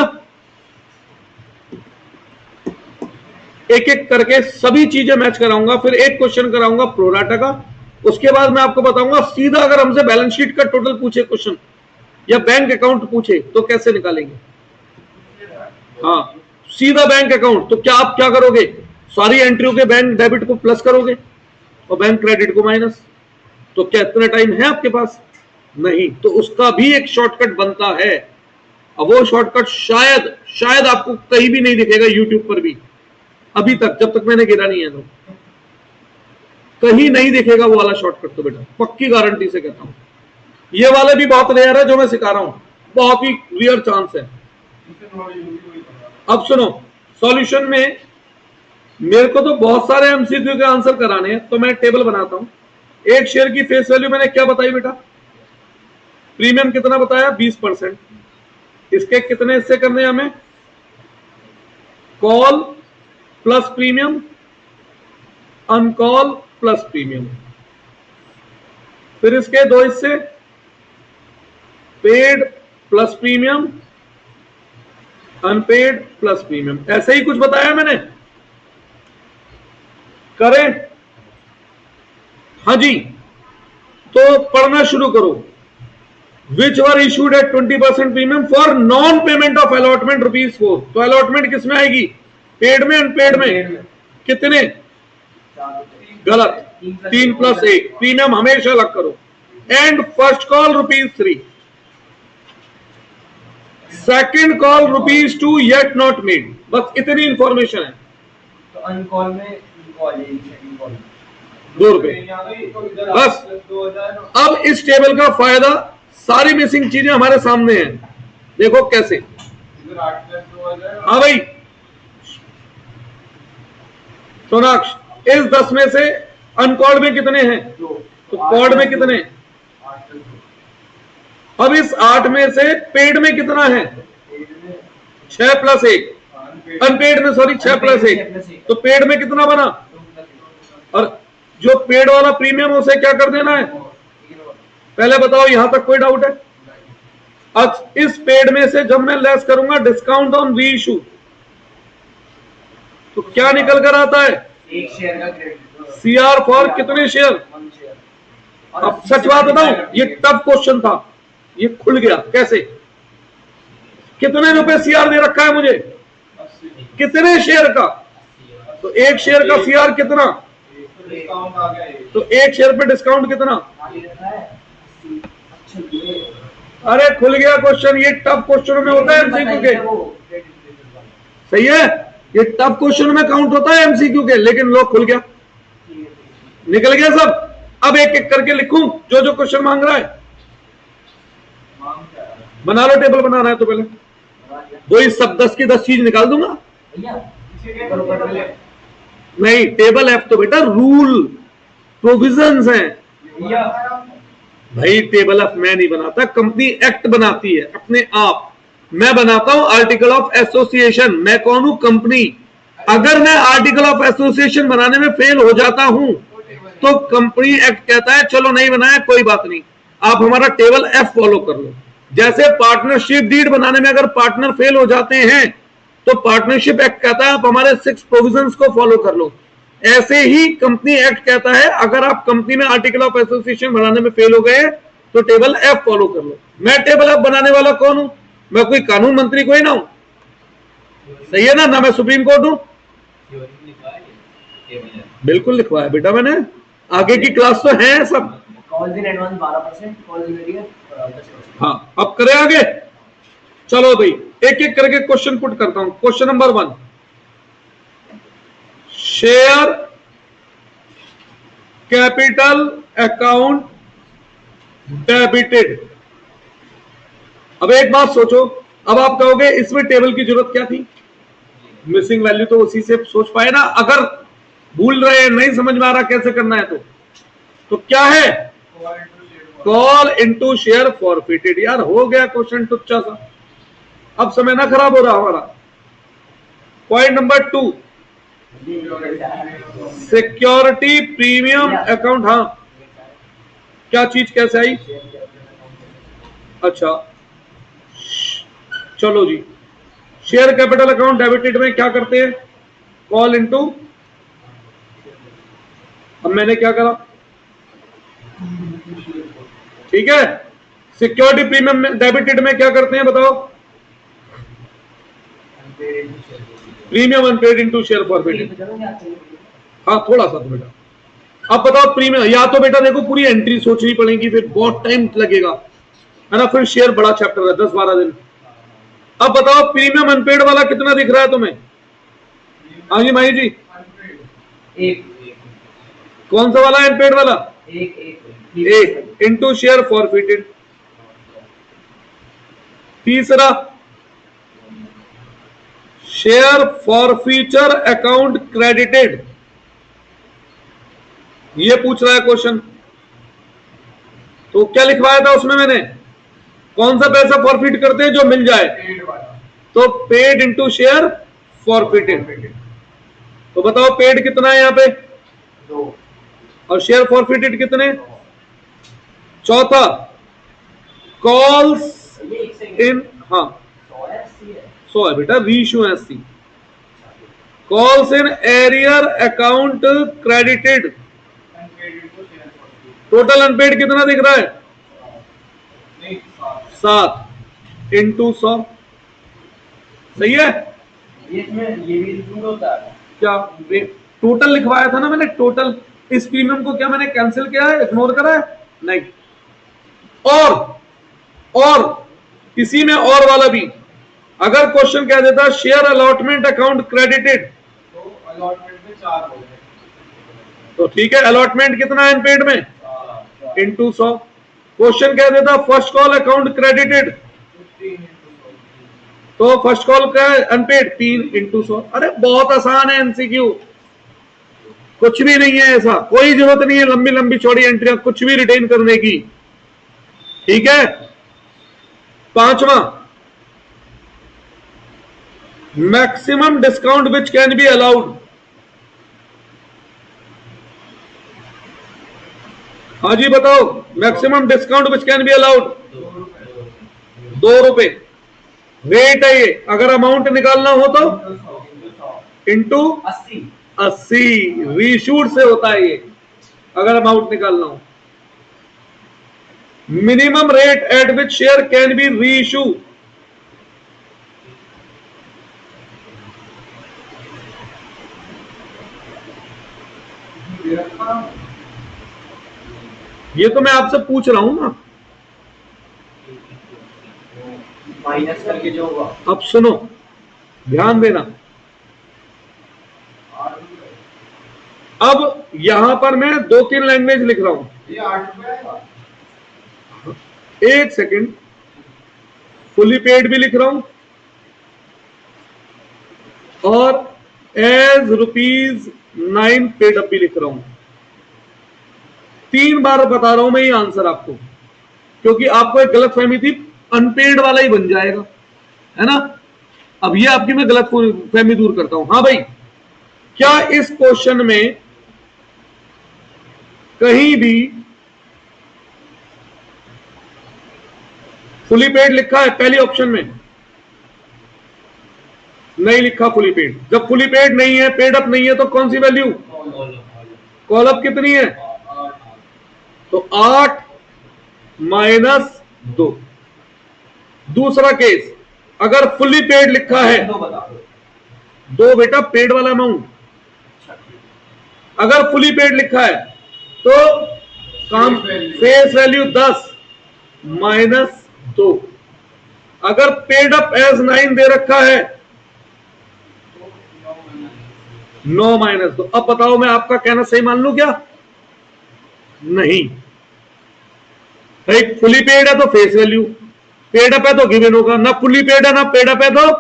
S2: एक एक करके सभी चीजें मैच कराऊंगा, फिर एक क्वेश्चन कराऊंगा प्रोराटा का, उसके बाद मैं आपको बताऊंगा सीधा अगर हमसे बैलेंस शीट का टोटल पूछे क्वेश्चन या बैंक अकाउंट पूछे तो कैसे निकालेंगे। हाँ, सीधा बैंक अकाउंट, तो क्या आप क्या करोगे? सारी एंट्रियों के बैंक डेबिट को प्लस करोगे और बैंक क्रेडिट को माइनस। तो क्या इतना टाइम है आपके पास? नहीं, तो उसका भी एक शॉर्टकट बनता है। अब वो शॉर्टकट शायद आपको कहीं भी नहीं दिखेगा, यूट्यूब पर भी अभी तक, जब तक मैंने गिरा नहीं है तो कहीं नहीं दिखेगा वो वाला शॉर्टकट। तो बेटा पक्की गारंटी से कहता हूं, ये वाला भी बहुत रेयर है जो मैं सिखा रहा हूं, बहुत ही रेयर चांस है। अब सुनो, सॉल्यूशन में मेरे को तो बहुत सारे एमसीक्यू के आंसर कराने हैं, तो मैं टेबल बनाता हूं। एक शेयर की फेस वैल्यू मैंने क्या बताई बेटा? प्रीमियम कितना बताया? 20%। इसके कितने हिस्से करने हैं हमें? Call plus premium, uncall plus premium. फिर इसके दो हिस्से, paid plus premium, unpaid plus premium. ऐसे ही कुछ बताया मैंने, करें? हाँ जी, तो पढ़ना शुरू करो। विच वर इशूड एट 20% प्रीमियम for non payment of allotment ₹4। तो अलॉटमेंट किसमें आएगी? पेड में, अनपेड में? कितने? गलत, 3 + 1। प्रीमियम हमेशा अलग करो। And first call ₹3, second call ₹2 yet not made. बस इतनी इंफॉर्मेशन है।
S1: तो अनकॉल में
S2: ₹2 बस। अब इस टेबल का फायदा, सारी मिसिंग चीजें हमारे सामने हैं, देखो कैसे। हाँ भाई सोनाक्ष, इस 10 में से अनकॉल्ड में कितने हैं? तो कॉल्ड में कितने? अब इस 8 में से पेड में कितना है? 6 + 1। अनपेड में, सॉरी, 6 + 1। तो पेड में कितना बना? और जो पेड वाला प्रीमियम उसे क्या कर देना है? पहले बताओ, यहां तक कोई डाउट है? अब इस पेड में से जब मैं लेस करूंगा डिस्काउंट ऑन री इशू, तो क्या निकल कर आता है?
S1: एक शेयर का क्रेडिट।
S2: सीआर फॉर कितने शेयर? अब सच बात बताऊं, ये टफ क्वेश्चन था, ये खुल गया कैसे? कितने रुपए सीआर दे रखा है मुझे? कितने शेयर का? तो एक शेयर का सीआर कितना?
S1: डिस्काउंट आ गया ये।
S2: तो एक शेयर पे डिस्काउंट कितना?
S1: ये रहता है 80। अच्छा ये
S2: अरे खुल गया क्वेश्चन, ये टफ क्वेश्चनों में होता है एमसीक्यू के। सही है, ये टफ क्वेश्चन में काउंट होता है एमसीक्यू के, लेकिन लो खुल गया, निकल गया सब। अब एक एक करके लिखूं जो जो क्वेश्चन मांग रहा है? बना लो, टेबल बना रहा है तो पहले वही सब 10 की 10 चीज निकाल दूंगा। नहीं, टेबल एफ तो बेटा रूल प्रोविजंस हैं भाई। टेबल एफ मैं नहीं बनाता, कंपनी एक्ट बनाती है अपने आप। मैं बनाता हूं आर्टिकल ऑफ एसोसिएशन। मैं कौन हूं? कंपनी। अगर मैं आर्टिकल ऑफ एसोसिएशन बनाने में फेल हो जाता हूं तो कंपनी एक्ट कहता है चलो नहीं बनाया कोई बात नहीं, आप हमारा टेबल एफ फॉलो कर लो। जैसे पार्टनरशिप डीड बनाने में अगर पार्टनर फेल हो जाते हैं तो पार्टनरशिप एक्ट कहता है आप हमारे 6 प्रोविजंस को फॉलो कर लो। ऐसे ही कंपनी एक्ट कहता है अगर आप कंपनी में आर्टिकल ऑफ एसोसिएशन बनाने में फेल हो गए तो टेबल एफ फॉलो कर लो। मैं टेबल एफ बनाने वाला कौन हूं? मैं कोई कानून मंत्री कोई ना हूं, सही है ना मैं सुप्रीम कोर्ट हूं। बिल्कुल लिखवा है बेटा मैंने, आगे की क्लास तो है सब।
S1: Calls in advance 12%, calls in arrear 10%।
S2: हाँ, अब करें आगे। चलो भाई एक एक करके क्वेश्चन पुट करता हूं। Question number 1, share capital account debited. अब एक बात सोचो, अब आप कहोगे इसमें टेबल की जरूरत क्या थी? मिसिंग वैल्यू तो उसी से सोच पाए ना। अगर भूल रहे हैं, नहीं समझ में आ रहा कैसे करना है तो क्या है? Call into share forfeited. यार हो गया क्वेश्चन टुच्चा सा, अब समय ना खराब हो रहा हमारा। Point number 2, security premium account. हाँ, क्या चीज कैसे आई? अच्छा चलो जी, शेयर कैपिटल अकाउंट डेबिटेड में क्या करते हैं? कॉल इनटू, अब मैंने क्या करा? ठीक है, सिक्योरिटी प्रीमियम डेबिटेड में क्या करते हैं बताओ? Premium unpaid into share forfeited. हाँ थोड़ा सा तो बेटा। अब बताओ प्रीमियम, या तो बेटा देखो पूरी एंट्री सोचनी पड़ेगी, फिर बहुत टाइम लगेगा है ना, फिर शेयर बड़ा चैप्टर है 10-12 दिन। अब बताओ प्रीमियम अनपेड वाला कितना दिख रहा है तुम्हें? हाँ जी माही जी,
S1: एक
S2: कौन सा वाला अनपेड वाला? एक इंटू शेयर फॉरफिटेड। तीसरा, शेयर फॉरफीचर अकाउंट क्रेडिटेड। ये पूछ रहा है क्वेश्चन, तो क्या लिखवाया था उसमें मैंने? कौन सा पैसा फॉरफिट करते हैं? जो मिल जाए। तो पेड इंटू शेयर फॉरफिटेड। तो बताओ पेड कितना है यहाँ पे?
S1: 2
S2: और शेयर फॉरफिटेड कितने? चौथा, कॉल्स इन, हाँ 100 है बेटा, reissue 80। Calls in arrear account credited. Total unpaid कितना दिख रहा है? 7 इंटू 100। सही है?
S1: ये भी इंक्लूड होता है
S2: क्या? टोटल लिखवाया था ना मैंने, टोटल। इस प्रीमियम को क्या मैंने कैंसिल किया है, इग्नोर करा है? नहीं। और इसी में और वाला भी, अगर क्वेश्चन कह देता शेयर अलॉटमेंट अकाउंट क्रेडिटेड,
S1: तो अलॉटमेंट में 4 हो गए,
S2: तो ठीक है, अलॉटमेंट कितना है अनपेड में? इंटू 100। क्वेश्चन कह देता first call account credited,
S1: 15 into 100।
S2: तो फर्स्ट कॉल का अनपेड 3 इंटू 100। अरे बहुत आसान है एमसीक्यू, कुछ भी नहीं है ऐसा, कोई जरूरत नहीं है लंबी लंबी चौड़ी एंट्रियां कुछ भी रिटेन करने की। ठीक है। पांचवा, maximum discount which can be allowed. हाँ जी बताओ, maximum discount which can be allowed? 2 रुपए रेट है ये। अगर अमाउंट निकालना हो तो इंटू 80 रीशूट से होता है ये, अगर अमाउंट निकालना हो। Minimum rate at which share can be reissue, ये तो मैं आपसे पूछ रहा हूं ना।
S1: माइनस करके जो होगा।
S2: अब सुनो, ध्यान देना। अब यहां पर मैं 2-3 लैंग्वेज लिख रहा हूं।
S1: ये 8 रुपए आएगा।
S2: एक सेकंड, फुली पेड भी लिख रहा हूं और एज ₹9 पेड अप भी लिख रहा हूं। 3 बार बता रहा हूं मैं ये आंसर आपको, क्योंकि आपको एक गलत फहमी थी, अनपेड वाला ही बन जाएगा, है ना। अब ये आपकी मैं गलत फहमी दूर करता हूं। हाँ भाई, क्या इस क्वेश्चन में कहीं भी फुली पेड लिखा है? पहली ऑप्शन में नहीं लिखा फुली पेड। जब फुली पेड नहीं है, पेड अप नहीं है, तो कौन सी वैल्यू? कॉल अप कितनी है? तो 8 माइनस 2। दूसरा केस, अगर फुली पेड लिखा है, 2 बेटा पेड वाला अमाउंट। अगर फुली पेड लिखा है तो काम फेस वैल्यू 10 माइनस 2। अगर पेड अप एज 9 दे रखा है, 9 माइनस 2। अब बताओ, मैं आपका कहना सही मान लूं क्या? नहीं भाई, फुली पेड है तो फेस वैल्यू, पेड अप है तो गिवन होगा। ना फुली पेड है ना पेड अप है तो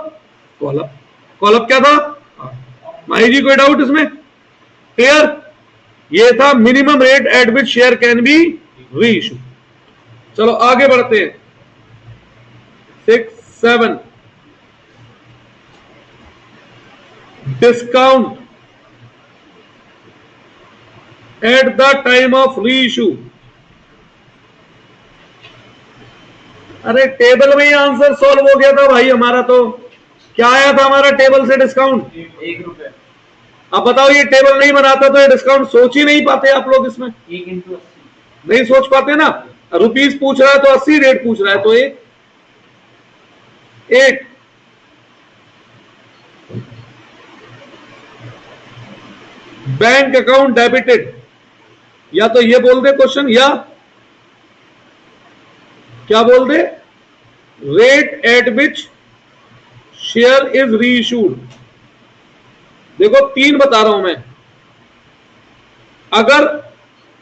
S2: कॉल अप। कॉल अप क्या था? माही जी, कोई डाउट इसमें? क्लियर? ये था minimum rate at which share can be री इशू। चलो आगे बढ़ते हैं। 6, 7 discount at the time of री इशू। अरे टेबल में ही आंसर सॉल्व हो गया था भाई हमारा। तो क्या आया था हमारा टेबल से? डिस्काउंट
S1: 1 रुपए।
S2: अब बताओ, ये टेबल नहीं बनाता तो ये डिस्काउंट सोच ही नहीं पाते आप लोग। इसमें
S1: 1 × 80
S2: नहीं सोच पाते ना। रुपीस पूछ रहा है तो 80, रेट पूछ रहा है तो एक। बैंक अकाउंट डेबिटेड, या तो ये बोल दे क्वेश्चन, या क्या बोल दे? Rate at which share is reissued. देखो 3 बता रहा हूं मैं। अगर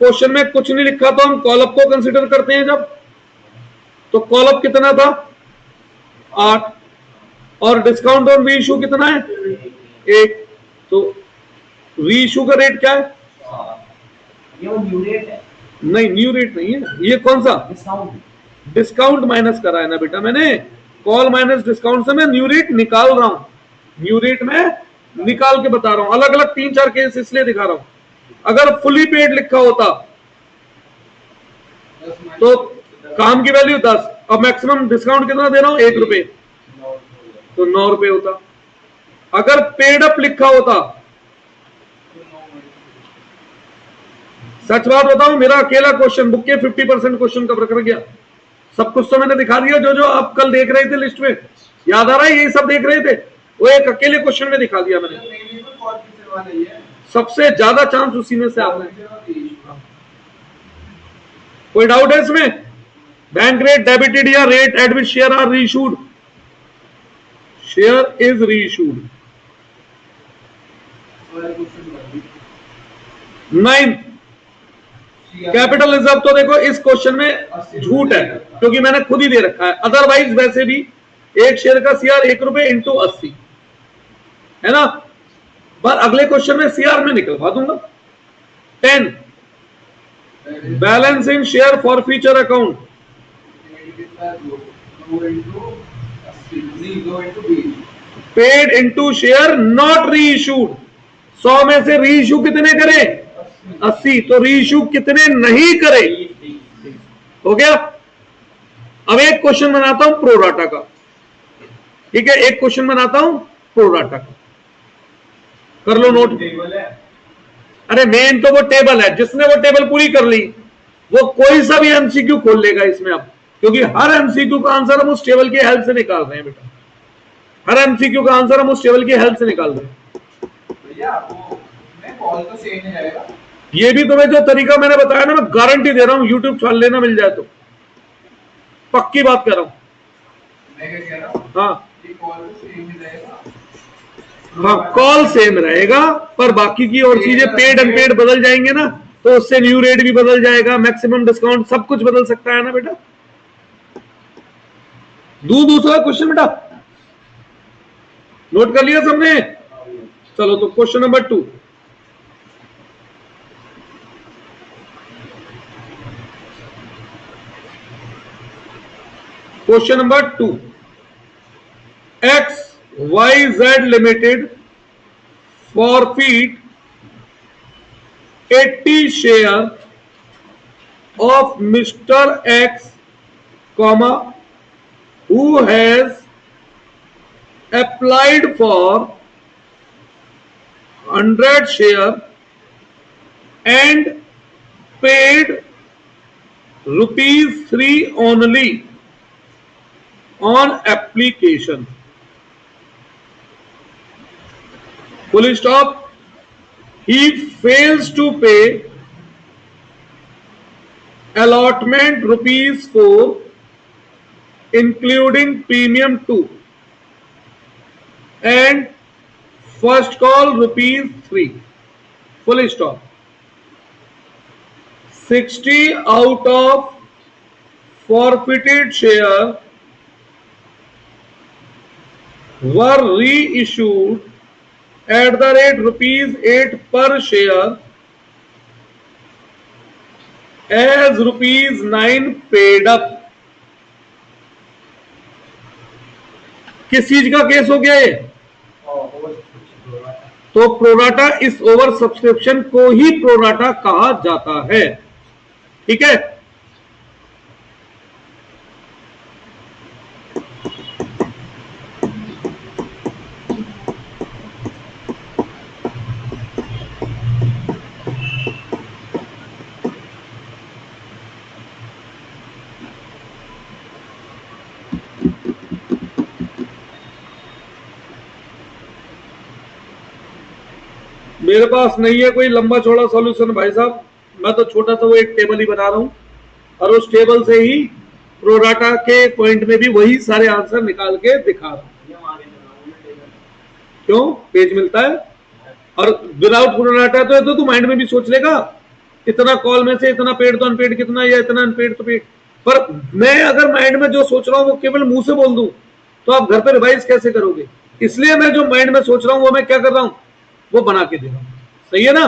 S2: क्वेश्चन में कुछ नहीं लिखा तो हम कॉल अप को कंसीडर करते हैं। जब तो कॉल अप कितना था? 8। और डिस्काउंट ऑन री इशू कितना है? 1। तो री इशू का रेट क्या है?
S1: ये वो न्यू रेट है।
S2: नहीं, न्यू रेट नहीं है। ये कौन सा?
S1: डिस्काउंट।
S2: डिस्काउंट माइनस करा है ना बेटा मैंने। कॉल माइनस डिस्काउंट से मैं न्यू रेट निकाल रहा हूं। न्यू रेट में निकाल के बता रहा हूं। अलग अलग 3-4 केस इसलिए दिखा रहा हूं। अगर फुली पेड लिखा होता तो काम की वैल्यू 10, अब मैक्सिमम डिस्काउंट कितना दे रहा हूं? 1 रुपए, तो 9 रुपए होता। अगर पेड अप लिखा होता, सच बात बताऊं, मेरा अकेला क्वेश्चन बुक के 50% क्वेश्चन कवर कर गया। सब कुछ तो मैंने दिखा दिया, जो जो आप कल देख रहे थे लिस्ट में। याद आ रहा है? ये सब देख रहे थे, वो एक अकेले क्वेश्चन में दिखा दिया मैंने। सबसे ज्यादा चांस उसी में से आपने। कोई डाउट है इसमें? बैंक रेट डेबिटेड या rate at which share are reissued? Share is reissued. 9 capital reserve. तो देखो इस क्वेश्चन में झूठ है, क्योंकि मैंने खुद ही दे रखा है। अदरवाइज वैसे भी एक शेयर का सीआर 1 रुपए इंटू 80 है ना। पर अगले क्वेश्चन में सीआर में निकलवा दूंगा। 10 balance in share for future account. Paid into share not री इशूड। 100 में से री इशू कितने करें? 80। तो री इशू कितने नहीं करे? हो गया। अब एक क्वेश्चन बनाता हूं प्रोराटा का। ठीक है, एक क्वेश्चन बनाता हूं प्रोराटा का। कर लो नोट। अरे मेन तो वो टेबल है। जिसने वो टेबल पूरी कर ली वो कोई सा भी एमसीक्यू खोल लेगा इसमें अब, क्योंकि हर एमसीक्यू का आंसर हम उस टेबल की हेल्प से निकाल रहे हैं बेटा। हर एमसीक्यू का आंसर हम उस टेबल की हेल्प से निकाल रहे हैं।
S1: भैया वो मैं कॉल तो सेम ही रहेगा।
S2: ये भी तुम्हें जो तरीका मैंने बताया ना, मैं गारंटी दे रहा हूं यूट्यूब छान लेना मिल जाए तो, पक्की बात कर रहा हूं।
S1: मैं क्या कह रहा हूँ,
S2: हाँ
S1: ये कॉल तो सेम ही रहेगा।
S2: हाँ, कॉल सेम रहेगा, पर बाकी की और चीजें पेड अनपेड बदल जाएंगे ना, तो उससे न्यू रेट भी बदल जाएगा, मैक्सिमम डिस्काउंट सब कुछ बदल सकता है ना बेटा। दूसरा क्वेश्चन बेटा, नोट कर लिया सबने? चलो तो question number 2, question number 2, XYZ Limited forfeit 80 share of Mr. X, comma, who has applied for 100 share and paid rupees 3 only on application. Full stop. He fails to pay allotment rupees 4 including premium 2 and first call rupees 3. Full stop. 60 out of forfeited share were reissued at the rate rupees 8 per share as rupees 9 paid up. किस चीज का case हो गया ये? तो pro rata, इस over subscription को ही pro rata कहा जाता है। ठीक है, मेरे पास नहीं है कोई लंबा चौड़ा सॉल्यूशन भाई साहब, मैं तो छोटा सा वो एक टेबल ही बना रहा हूं, और उस टेबल से ही प्रोराटा के पॉइंट में भी वही सारे आंसर निकाल के दिखा रहा हूं। क्यों? पेज मिलता है, और विदाउट प्रोराटा तो तू माइंड में भी सोच लेगा, इतना कॉल में से इतना पेड तो अनपेड कितना, या इतना अनपेड तो पेड। पर मैं अगर माइंड में जो सोच रहा हूं वो केवल मुंह से बोल दूं तो आप घर पे रिवाइज कैसे करोगे? इसलिए मैं जो माइंड में सोच रहा हूं वो मैं क्या कर रहा हूं, वो बना के दे रहा हूं। सही है ना?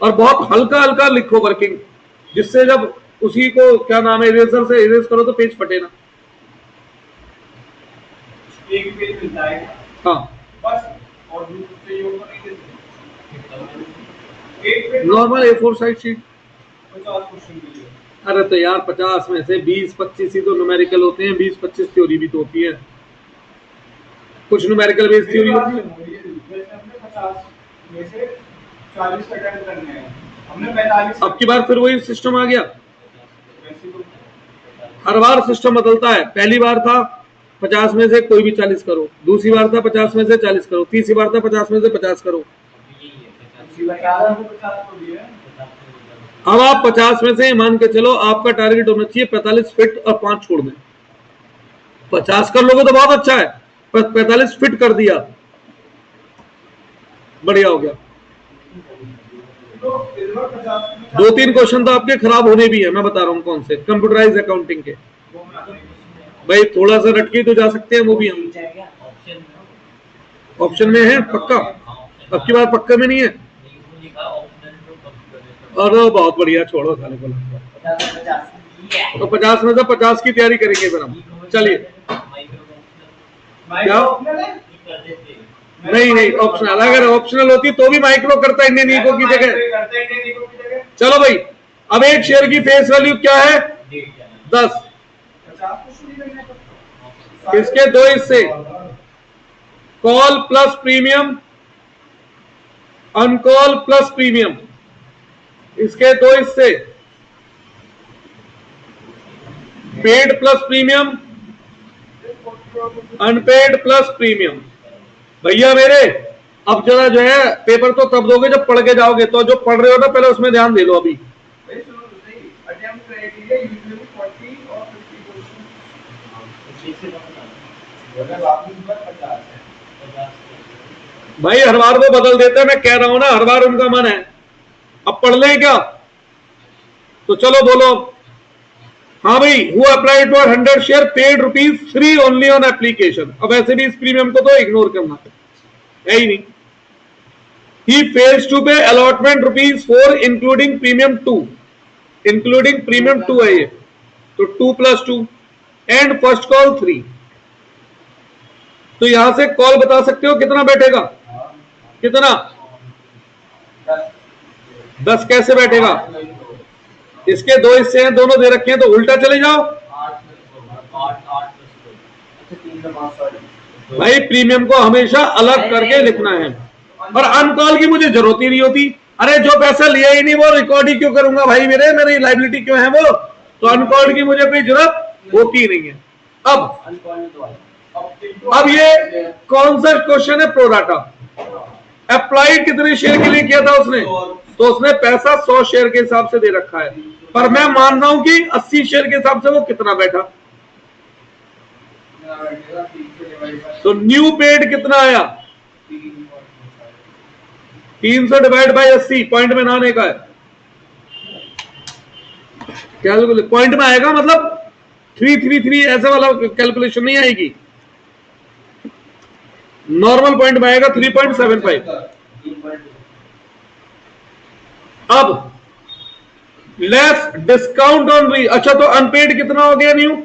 S2: और बहुत हल्का हल्का लिखो वर्किंग, जिससे जब उसी को क्या नाम है इरेजर से इरेज करो तो पेज फटे ना।
S1: एक पेज मिलता है
S2: हाँ
S1: बस, और दूसरे योग को नहीं देते। एक page
S2: normal A4 size sheet.
S1: 50 question के लिए।
S2: अरे तो यार 50 में से 20-25 ही तो न्यूमेरिकल होते हैं, 20-25 थ्योरी भी तो होती है, कुछ न्यूमेरिकल बेस्ड थ्योरी होती है।
S1: जैसे हमने 50 में से 40 अटेम्प्ट करने हैं, हमने 45।
S2: अब की बार फिर वही सिस्टम आ गया,
S1: वैसे तो
S2: हर बार सिस्टम बदलता है। पहली बार था 50 में से कोई भी 40 करो, दूसरी बार था 50 में से 40 करो, तीसरी बार था 50 में से 50 करो। अब आप 50 में से मान के चलो आपका टारगेट होना चाहिए 45 फिट और 5 छोड़ दें। 50 कर लोगे तो बहुत अच्छा है, पर 45 फिट कर दिया, बढ़िया हो गया।
S1: तो इस बार 50
S2: 2-3 क्वेश्चन तो आपके खराब होने भी है, मैं बता रहा हूँ कौन से, कंप्यूटराइज अकाउंटिंग के। भाई थोड़ा सा रटके तो जा सकते हैं, वो भी हम ऑप्शन में है पक्का, अब की बार पक्का में नहीं है। अरे बहुत बढ़िया, छोड़ो साले को। तो 50 में से 50 की तैयारी करेंगे फिर हम। चलिए क्या? नहीं ऑप्शनल, अगर ऑप्शनल होती तो भी माइक्रो करता इंडियन इको की जगह। चलो भाई, अब एक शेयर की फेस वैल्यू क्या है? 10। इसके दो हिस्से, call plus premium, uncall plus premium. इसके दो हिस्से, paid plus premium, unpaid plus premium. भैया मेरे अब जरा जो है पेपर तो तब दोगे जब पढ़ के जाओगे, तो जो पढ़ रहे हो ना पहले उसमें ध्यान दे लो। अभी
S1: अटेम्प्ट क्राइटेरिया यूजुअली 40 और 50 क्वेश्चन
S2: भाई हर बार वो बदल देते हैं, मैं कह रहा हूं ना, हर बार उनका मन है। अब पढ़ लें क्या? तो चलो बोलो। हाँ भाई, who applied for 100 share paid ₹3 only on application. अब ऐसे भी इस प्रीमियम को तो इग्नोर करना है ही नहीं। He fails to pay allotment ₹4 including premium 2, including premium 2 है ये, तो 2 + 2 and first call 3। तो यहां से कॉल बता सकते हो कितना बैठेगा? कितना? 10 कैसे बैठेगा? इसके 2 हिस्से हैं, दोनों दे रखे हैं, तो उल्टा चले जाओ भाई। प्रीमियम को हमेशा अलग करके लिखना है, और अनकॉल की मुझे जरूरत ही नहीं होती। अरे जो पैसा लिया ही नहीं वो रिकॉर्ड ही क्यों करूंगा भाई, मेरी लाइबिलिटी क्यों है वो? तो अनकॉल की मुझे कोई जरूरत होती नहीं है। अब ये कौन सा क्वेश्चन है? प्रोराटा। अप्लाइड कितने शेयर के लिए किया था उसने? तो उसने पैसा 100 शेयर के हिसाब से दे रखा है, पर मैं मान रहा हूं कि 80 शेयर के हिसाब से वो कितना बैठा। तो न्यू पेड कितना आया? 300 डिवाइड बाई 80। पॉइंट में ना आने का है, कैलकुलेट पॉइंट में आएगा, मतलब 333 ऐसा वाला कैलकुलेशन नहीं आएगी। नॉर्मल पॉइंट में आएगा 3.75। अब लेस डिस्काउंट ऑन री। अच्छा, तो अनपेड कितना हो गया न्यू?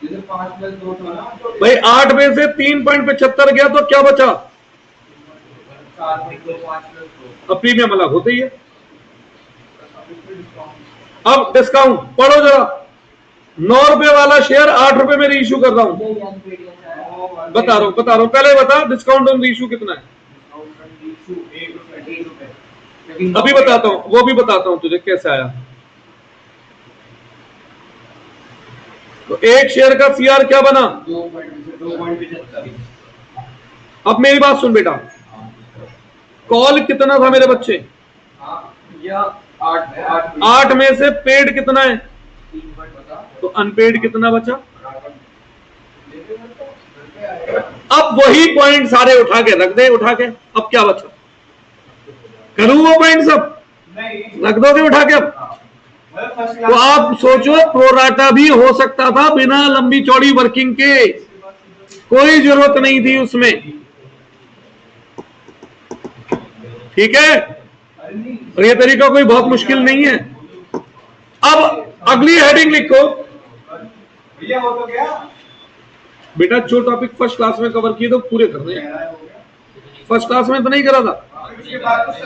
S1: 5 + 2 था ना, तो
S2: भाई 8 में से 3.75 गया, तो क्या बचा?
S1: 4 + 2 5 + 2।
S2: अब प्रीमियम अलग होता ही है। अब डिस्काउंट पढ़ो जरा। ₹9 वाला शेयर ₹8 में रीइश्यू कर रहा हूं। बता रहा हूं, पहले बता डिस्काउंट ऑन रीइश्यू कितना है? अभी बताता हूं, वो भी बताता हूं तुझे कैसे आया। तो एक शेयर का सीआर क्या बना?
S1: 2.75।
S2: अब मेरी बात सुन बेटा, कॉल कितना था मेरे बच्चे? 8 में से पेड कितना है? तो अनपेड कितना बचा? अब वही पॉइंट सारे उठा के रख दे, उठा के। अब क्या बचा? करूं वो पॉइंट सब? रख दोगे उठा के? अब तो आप सोचो, प्रोराटा भी हो सकता था बिना लंबी चौड़ी वर्किंग के, कोई जरूरत नहीं थी उसमें। ठीक है, और ये तरीका कोई बहुत मुश्किल नहीं है। अब अगली हेडिंग लिखो
S1: भैया, हो तो गया
S2: बेटा। जो टॉपिक फर्स्ट क्लास में कवर किए तो पूरे करने हैं। फर्स्ट क्लास में तो नहीं करा था।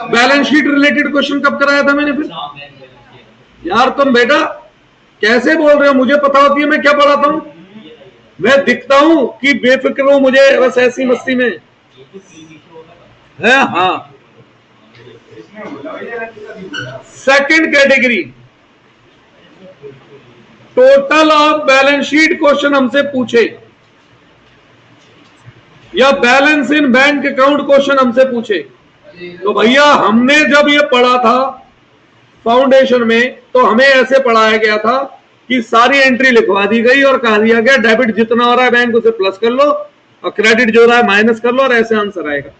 S2: बैलेंस शीट रिलेटेड क्वेश्चन कब कराया था मैंने फिर? यार तुम बेटा कैसे बोल रहे हो? मुझे पता होती है मैं क्या पढ़ाता हूं। मैं दिखता हूं कि बेफिक्र हूं, मुझे बस ऐसी मस्ती में है। हाँ, second category, total of balance sheet question हमसे पूछे, या बैलेंस इन बैंक अकाउंट क्वेश्चन हमसे पूछे, तो भैया हमने जब ये पढ़ा था फाउंडेशन में, तो हमें ऐसे पढ़ाया गया था कि सारी एंट्री लिखवा दी गई और कहा दिया गया डेबिट जितना हो रहा है बैंक उसे प्लस कर लो और क्रेडिट जो हो रहा है माइनस कर लो, और ऐसे आंसर आएगा।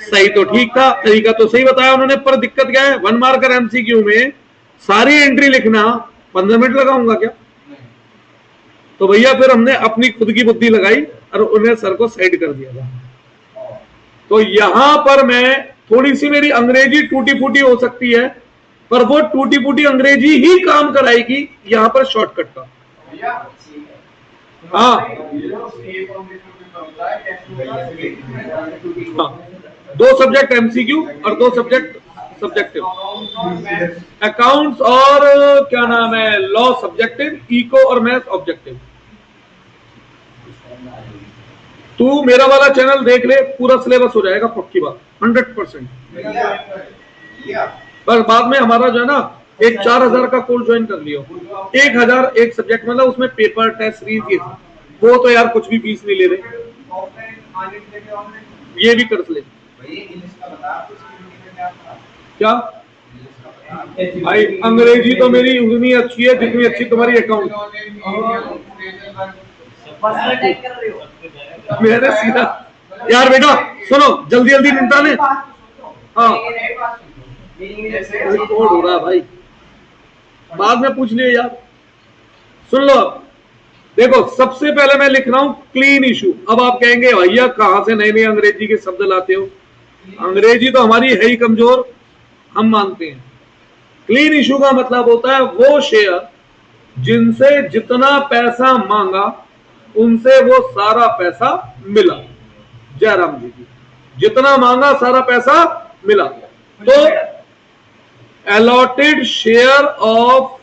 S2: सही तो ठीक था, तरीका तो सही बताया उन्होंने, पर दिक्कत क्या है? 1 मार्कर एमसीक्यू में सारी एंट्री लिखना 15 मिनट लगाऊंगा क्या? तो भैया फिर हमने अपनी खुद की बुद्धि लगाई और उन्हें सर को साइड कर दिया था। तो यहां पर मैं थोड़ी सी मेरी अंग्रेजी टूटी फूटी हो सकती है, पर वो टूटी फूटी अंग्रेजी ही काम कराएगी यहां पर शॉर्टकट का। हाँ, 2 सब्जेक्ट एमसीक्यू और 2 सब्जेक्ट सब्जेक्टिव। अकाउंट्स और क्या नाम है, लॉ सब्जेक्टिव, इको और मैथ ऑब्जेक्टिव। तू मेरा वाला चैनल देख ले, पूरा सिलेबस हो जाएगा पक्की बात, 100%। पर बाद में हमारा जो है ना, एक 4000 का कोर्स ज्वाइन कर लियो। 1000 एक सब्जेक्ट, मतलब उसमें पेपर टेस्ट सीरीज, वो तो यार कुछ भी फीस नहीं ले रहे।
S1: आने के लिए ऑमलेट
S2: ये भी कर ले।
S1: भाई इंग्लिश का बता कुछ हिंदी में क्या था
S2: क्या
S1: इंग्लिश का बता
S2: भाई, अंग्रेजी तो मेरी उतनी अच्छी है जितनी अच्छी तुम्हारी अकाउंट।
S1: पर्सनल अटैक कर रहे हो
S2: मेरे सीधा यार बेटा सुनो, जल्दी जल्दी निपटा ले। हाँ रिकॉर्ड हो रहा है भाई, बाद में पूछ लियो यार। सुन लो अब, देखो सबसे पहले मैं लिख रहा हूं क्लीन इशू। अब आप कहेंगे भैया कहां से नए नए अंग्रेजी के शब्द लाते हो, अंग्रेजी तो हमारी है ही कमजोर, हम मानते हैं। क्लीन इशू का मतलब होता है वो शेयर जिनसे जितना पैसा मांगा उनसे वो सारा पैसा मिला। जयराम जी की जितना मांगा सारा पैसा मिला, तो allotted share of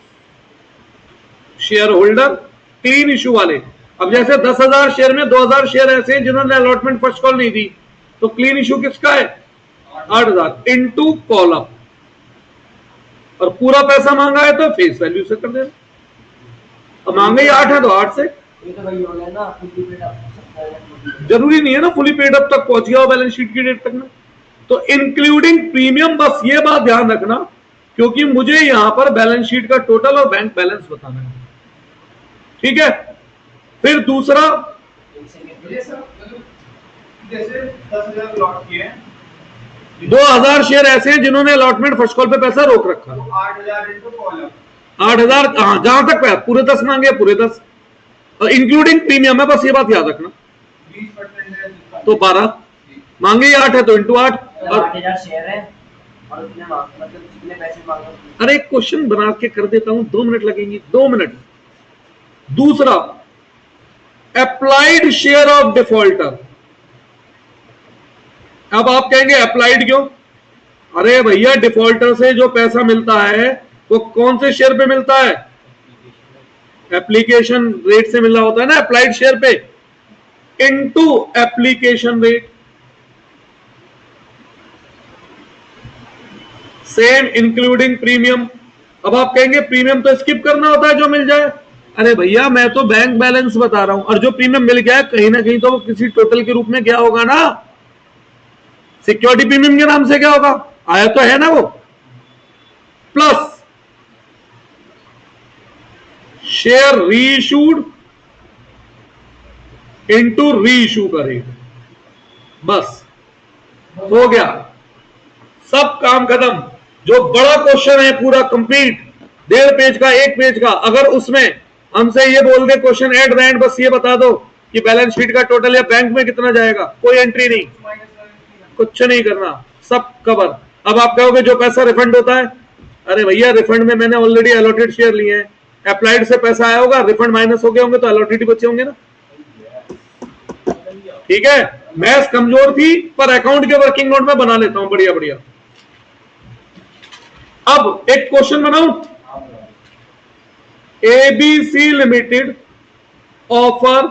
S2: share holder clean issue वाले। अब जैसे 10,000 शेयर में 2,000 शेयर ऐसे हैं जिन्होंने अलॉटमेंट फर्स्ट कॉल नहीं दी, तो क्लीन इशू किसका है 8,000 इनटू कॉल अप, और पूरा पैसा मांगा है तो फेस वैल्यू से कर देना। अब मांगे 8 है तो 8 से,
S3: ये तो भाई हो गया ना फुल्ली पेड अप सकता है।
S2: जरूरी नहीं है ना फुली पेड अप तक पहुंच गया हो बैलेंस शीट की डेट तक में। तो इंक्लूडिंग प्रीमियम, बस ये बात ध्यान रखना क्योंकि मुझे यहां पर बैलेंस शीट का टोटल और बैंक बैलेंस बताना है, ठीक है। फिर दूसरा
S1: जैसे 10,000 लॉट किए हैं
S2: 2,000 शेयर ऐसे हैं जिन्होंने अलॉटमेंट फर्स्ट कॉल पे पैसा रोक रखा,
S1: तो 8,000 इनटू कॉल
S2: 8,000 जहां तक पूरे 10 मांगे पूरे 10, और इंक्लूडिंग प्रीमियम है, बस ये बात याद रखना।
S1: 20% है
S2: तो 12 मांगे 8 है तो इंटू 8। और
S3: 8,000 शेयर है और उसने मतलब जितने पैसे मांगे।
S2: अरे एक क्वेश्चन बना के कर देता हूं, 2 मिनट लगेंगे, 2 मिनट। दूसरा अप्लाइड शेयर ऑफ डिफॉल्टर। अब आप कहेंगे अप्लाइड क्यों? अरे भैया डिफॉल्टर से जो पैसा मिलता है वो कौन से शेयर पे मिलता है? एप्लीकेशन रेट से मिल रहा होता है ना, अप्लाइड शेयर पे into application rate. Same including premium. अब आप कहेंगे प्रीमियम तो स्किप करना होता है जो मिल जाए। अरे भैया मैं तो बैंक बैलेंस बता रहा हूं, और जो प्रीमियम मिल गया है कहीं ना कहीं तो वो किसी टोटल के रूप में क्या होगा ना, सिक्योरिटी प्रीमियम के नाम से क्या होगा, आया तो है ना वो, plus share reissued into reissue का रेट। बस हो गया, सब काम खत्म। जो बड़ा क्वेश्चन है पूरा कंप्लीट 1.5 पेज का 1 पेज का, अगर उसमें हमसे ये बोल दे क्वेश्चन एट द एंड बस ये बता दो कि बैलेंस शीट का टोटल या बैंक में कितना जाएगा, कोई एंट्री नहीं, कुछ नहीं करना, सब कवर। अब आप कहोगे जो पैसा रिफंड होता है, अरे भैया रिफंड में मैंने ऑलरेडी अलॉटेड शेयर लिए हैं, अप्लाइड से पैसा आया होगा, रिफंड माइनस हो गए होंगे तो अलॉटेड ही बचे होंगे ना, ठीक है। मैथ्स कमजोर थी पर अकाउंट के वर्किंग नोट में बना लेता हूं, बढ़िया बढ़िया। अब एक क्वेश्चन बनाऊं, ABC limited offer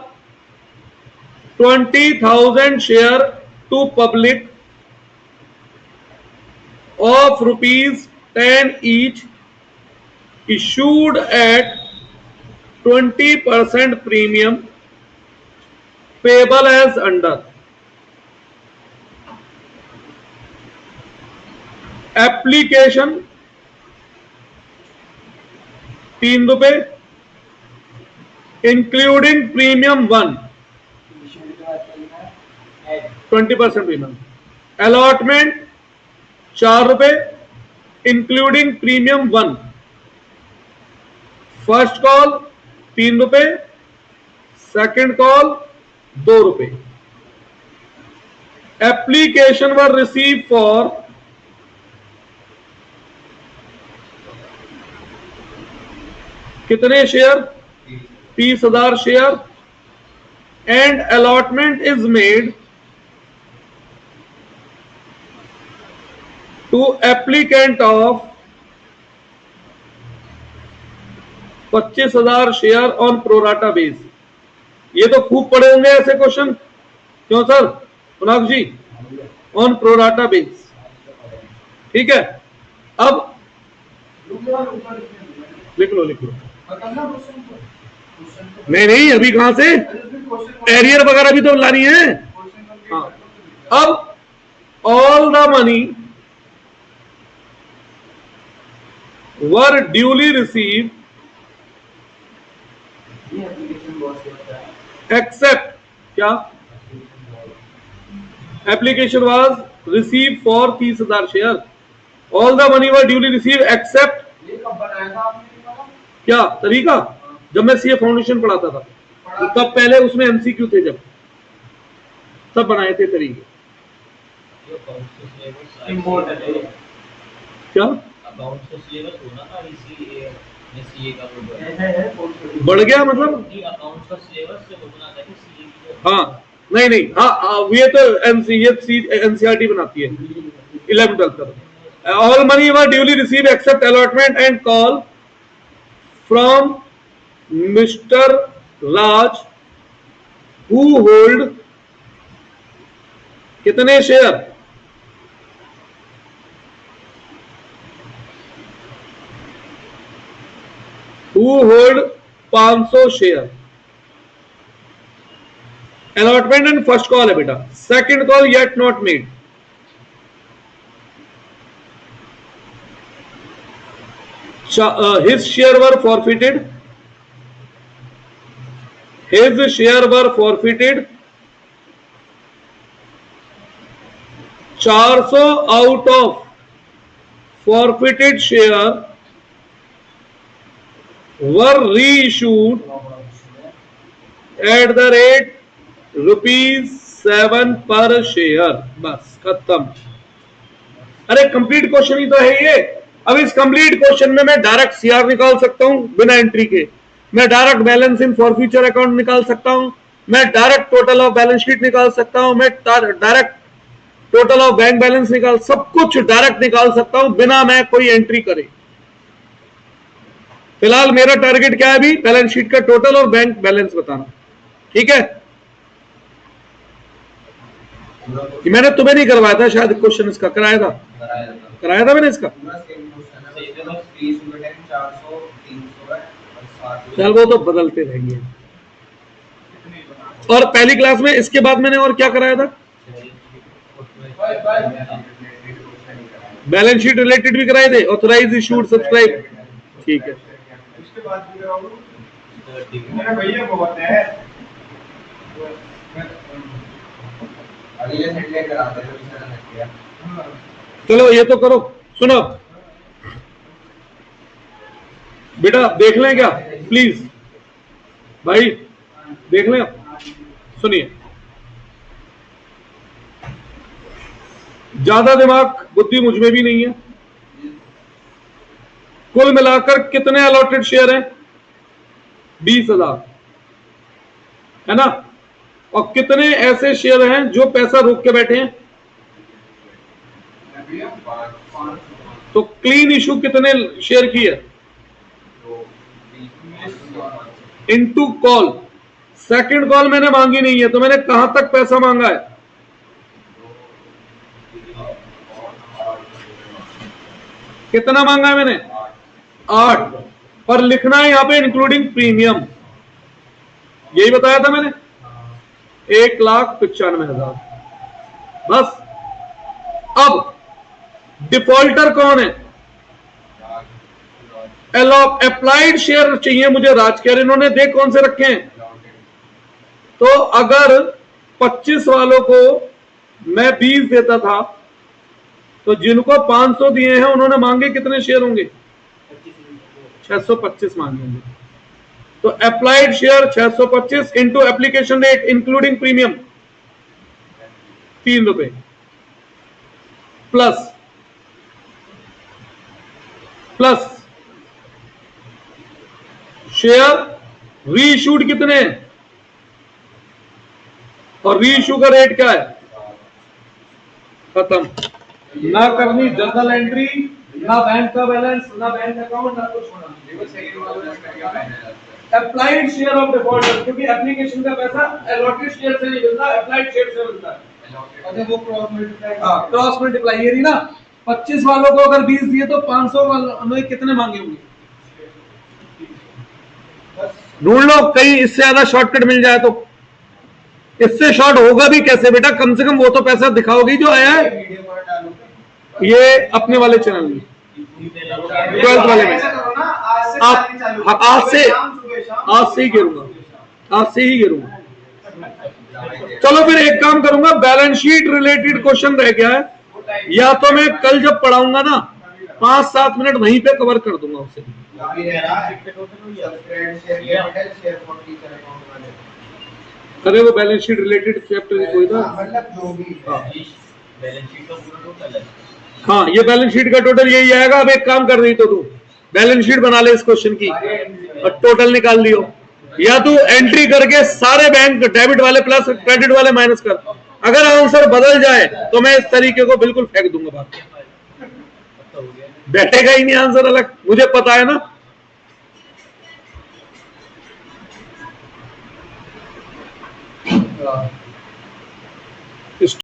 S2: 20,000 share to public of ₹10 each, issued at 20% premium, payable as under. Application ₹3, including premium 1, 20% premium. Allotment ₹4, including premium 1। First call ₹3, second call ₹2। Application were received for कितने share? 30,000 share, and allotment is made to applicant of 25,000 share on pro rata basis. ये तो खूब पढ़े होंगे ऐसे question, क्यों sir पुनाक ji? On pro rata basis, ठीक है। अब लिख लो नहीं अभी कहां से, एरियर वगैरह भी तो लानी है। हाँ, अब all the money were duly receive
S3: ये एप्लीकेशन बहुत से होता है।
S2: एक्सेप्ट क्या application was receive for 30,000 share. All the money were duly receive except
S1: ये कब बनाया था आपने ये वाला?
S2: क्या तरीका, जब मैं सीए फाउंडेशन पढ़ाता था तो तब पहले उसमें एमसीक्यू थे, जब तब बनाए थे तरीके।
S3: इम्पोर्टेंट है।
S2: क्या
S4: अकाउंट का सिलेबस होना था इसी में सीए का वो है।
S3: है कौन सा?
S2: बढ़ गया मतलब?
S4: नहीं, अकाउंट का सिलेबस से वो बना था कि सीए की जो
S2: हाँ नहीं हाँ ये तो एनसीईआरटी बनाती है 11 12 तक। All money were duly receive except allotment and call from mister Raj who hold कितने share, who hold 500 share. Allotment and first call है बेटा, second call yet not made. His share were forfeited. His share were forfeited. 400 out of forfeited share were reissued at the rate ₹7 per share। बस खत्म। अरे complete question ही तो है ये। अब इस कंप्लीट क्वेश्चन में मैं डायरेक्ट सीआर निकाल सकता हूं बिना एंट्री के, मैं direct balance in for future account निकाल सकता हूं, मैं direct total of balance sheet निकाल सकता हूं, मैं direct total of bank balance निकाल, सब कुछ डायरेक्ट निकाल सकता हूं बिना मैं कोई एंट्री करे। फिलहाल मेरा टारगेट क्या है अभी, बैलेंस शीट का टोटल और बैंक बैलेंस बताना। ठीक है, कि मैंने तुम्हें नहीं करवाया था शायद क्वेश्चन, इसका कराया था मैंने इसका। चल वो तो बदलते रहेंगे। और पहली क्लास में इसके बाद मैंने और क्या कराया था, बैलेंस शीट रिलेटेड भी कराए थे, ऑथराइज इशूड सब्सक्राइब। ठीक है,
S1: उसके बाद भी कराओगे? मेरा भैया बहुत है। अगले सेट लेकर आते हैं तो इसने किया।
S2: चलो ये तो करो। सुनो बेटा, देख लें क्या प्लीज भाई, देख लें। सुनिए, ज्यादा दिमाग बुद्धि मुझ में भी नहीं है। कुल मिलाकर कितने अलॉटेड शेयर हैं, 20,000 है ना। और कितने ऐसे शेयर हैं जो पैसा रोक के बैठे हैं, तो क्लीन इशू कितने शेयर की है इनटू कॉल। सेकंड कॉल मैंने मांगी नहीं है, तो मैंने कहां तक पैसा मांगा है, कितना मांगा है मैंने, 8। पर लिखना है यहां पे इंक्लूडिंग प्रीमियम, यही बताया था मैंने, 1,95,000 बस। अब डिफॉल्टर कौन है, अप्लाइड शेयर चाहिए मुझे राज के, इन्होंने देख कौन से रखे हैं। तो अगर 25 वालों को मैं 20 देता था, तो जिनको 500 दिए हैं उन्होंने मांगे कितने शेयर होंगे, 625 मांगे होंगे। तो applied share 625 into application rate including premium ₹3 plus share reissued कितने हैं, और रीइश्यू का रेट क्या है, खत्म। ना करनी जर्नल एंट्री, ना बैंक का बैलेंस, ना बैंक अकाउंट, ना कुछ होना। अप्लाइड शेयर ऑफ डिफॉल्टर, क्योंकि एप्लीकेशन का पैसा अलॉटेड शेयर से नहीं मिलता, अप्लाइड शेयर से मिलता है।
S1: अच्छा वो क्रॉस मल्टीप्लाई।
S2: हाँ, क्रॉस मल्टीप्लाई ये नहीं ना। 25 वालों को अगर 20 दिए तो 500 वालों ने कितने मांगे होंगे, ढूंढ लो कहीं इससे ज्यादा शॉर्टकट मिल जाए तो। इससे शॉर्ट होगा भी कैसे बेटा, कम से कम वो तो पैसा दिखाओगी जो आया है।
S1: वीडियो पर डालूंगा।
S2: ये अपने वाले चैनल में 12th वाले में
S1: ऐसा करो ना, आज से
S2: आप-
S1: सारी चालू
S2: हाँ, आज से-
S1: सुबह शाम, सुबह शाम,
S2: आज से ही गिरूंगा, आज से ही गिरूंगा। चलो फिर एक काम करूंगा, बैलेंस शीट रिलेटेड क्वेश्चन रह गया है,
S1: वो टाइम
S2: या तो मैं कल जब पढ़ाऊंगा ना 5-7 मिनट वहीं पे कवर कर दूंगा उसे।
S1: अभी है ना, subscribe, share, capital, share for teacher account वाले।
S2: अरे वो बैलेंस शीट रिलेटेड चैप्टर कोई था।
S1: हाँ, मतलब जो भी
S2: हाँ।
S4: बैलेंस शीट का पूरा टोटल है।
S2: हाँ, ये बैलेंस शीट का टोटल यही आएगा। अब एक काम कर रही तो तू बैलेंस शीट बना ले इस क्वेश्चन की और टोटल निकाल लियो, या तू एंट्री करके सारे बैंक डेबिट वाले प्लस क्रेडिट वाले माइनस कर। अगर आंसर बदल जाए तो मैं इस तरीके को बिल्कुल फेंक दूंगा बाहर, बैठेगा ही नहीं आंसर अलग, मुझे पता है ना।
S1: हाँ।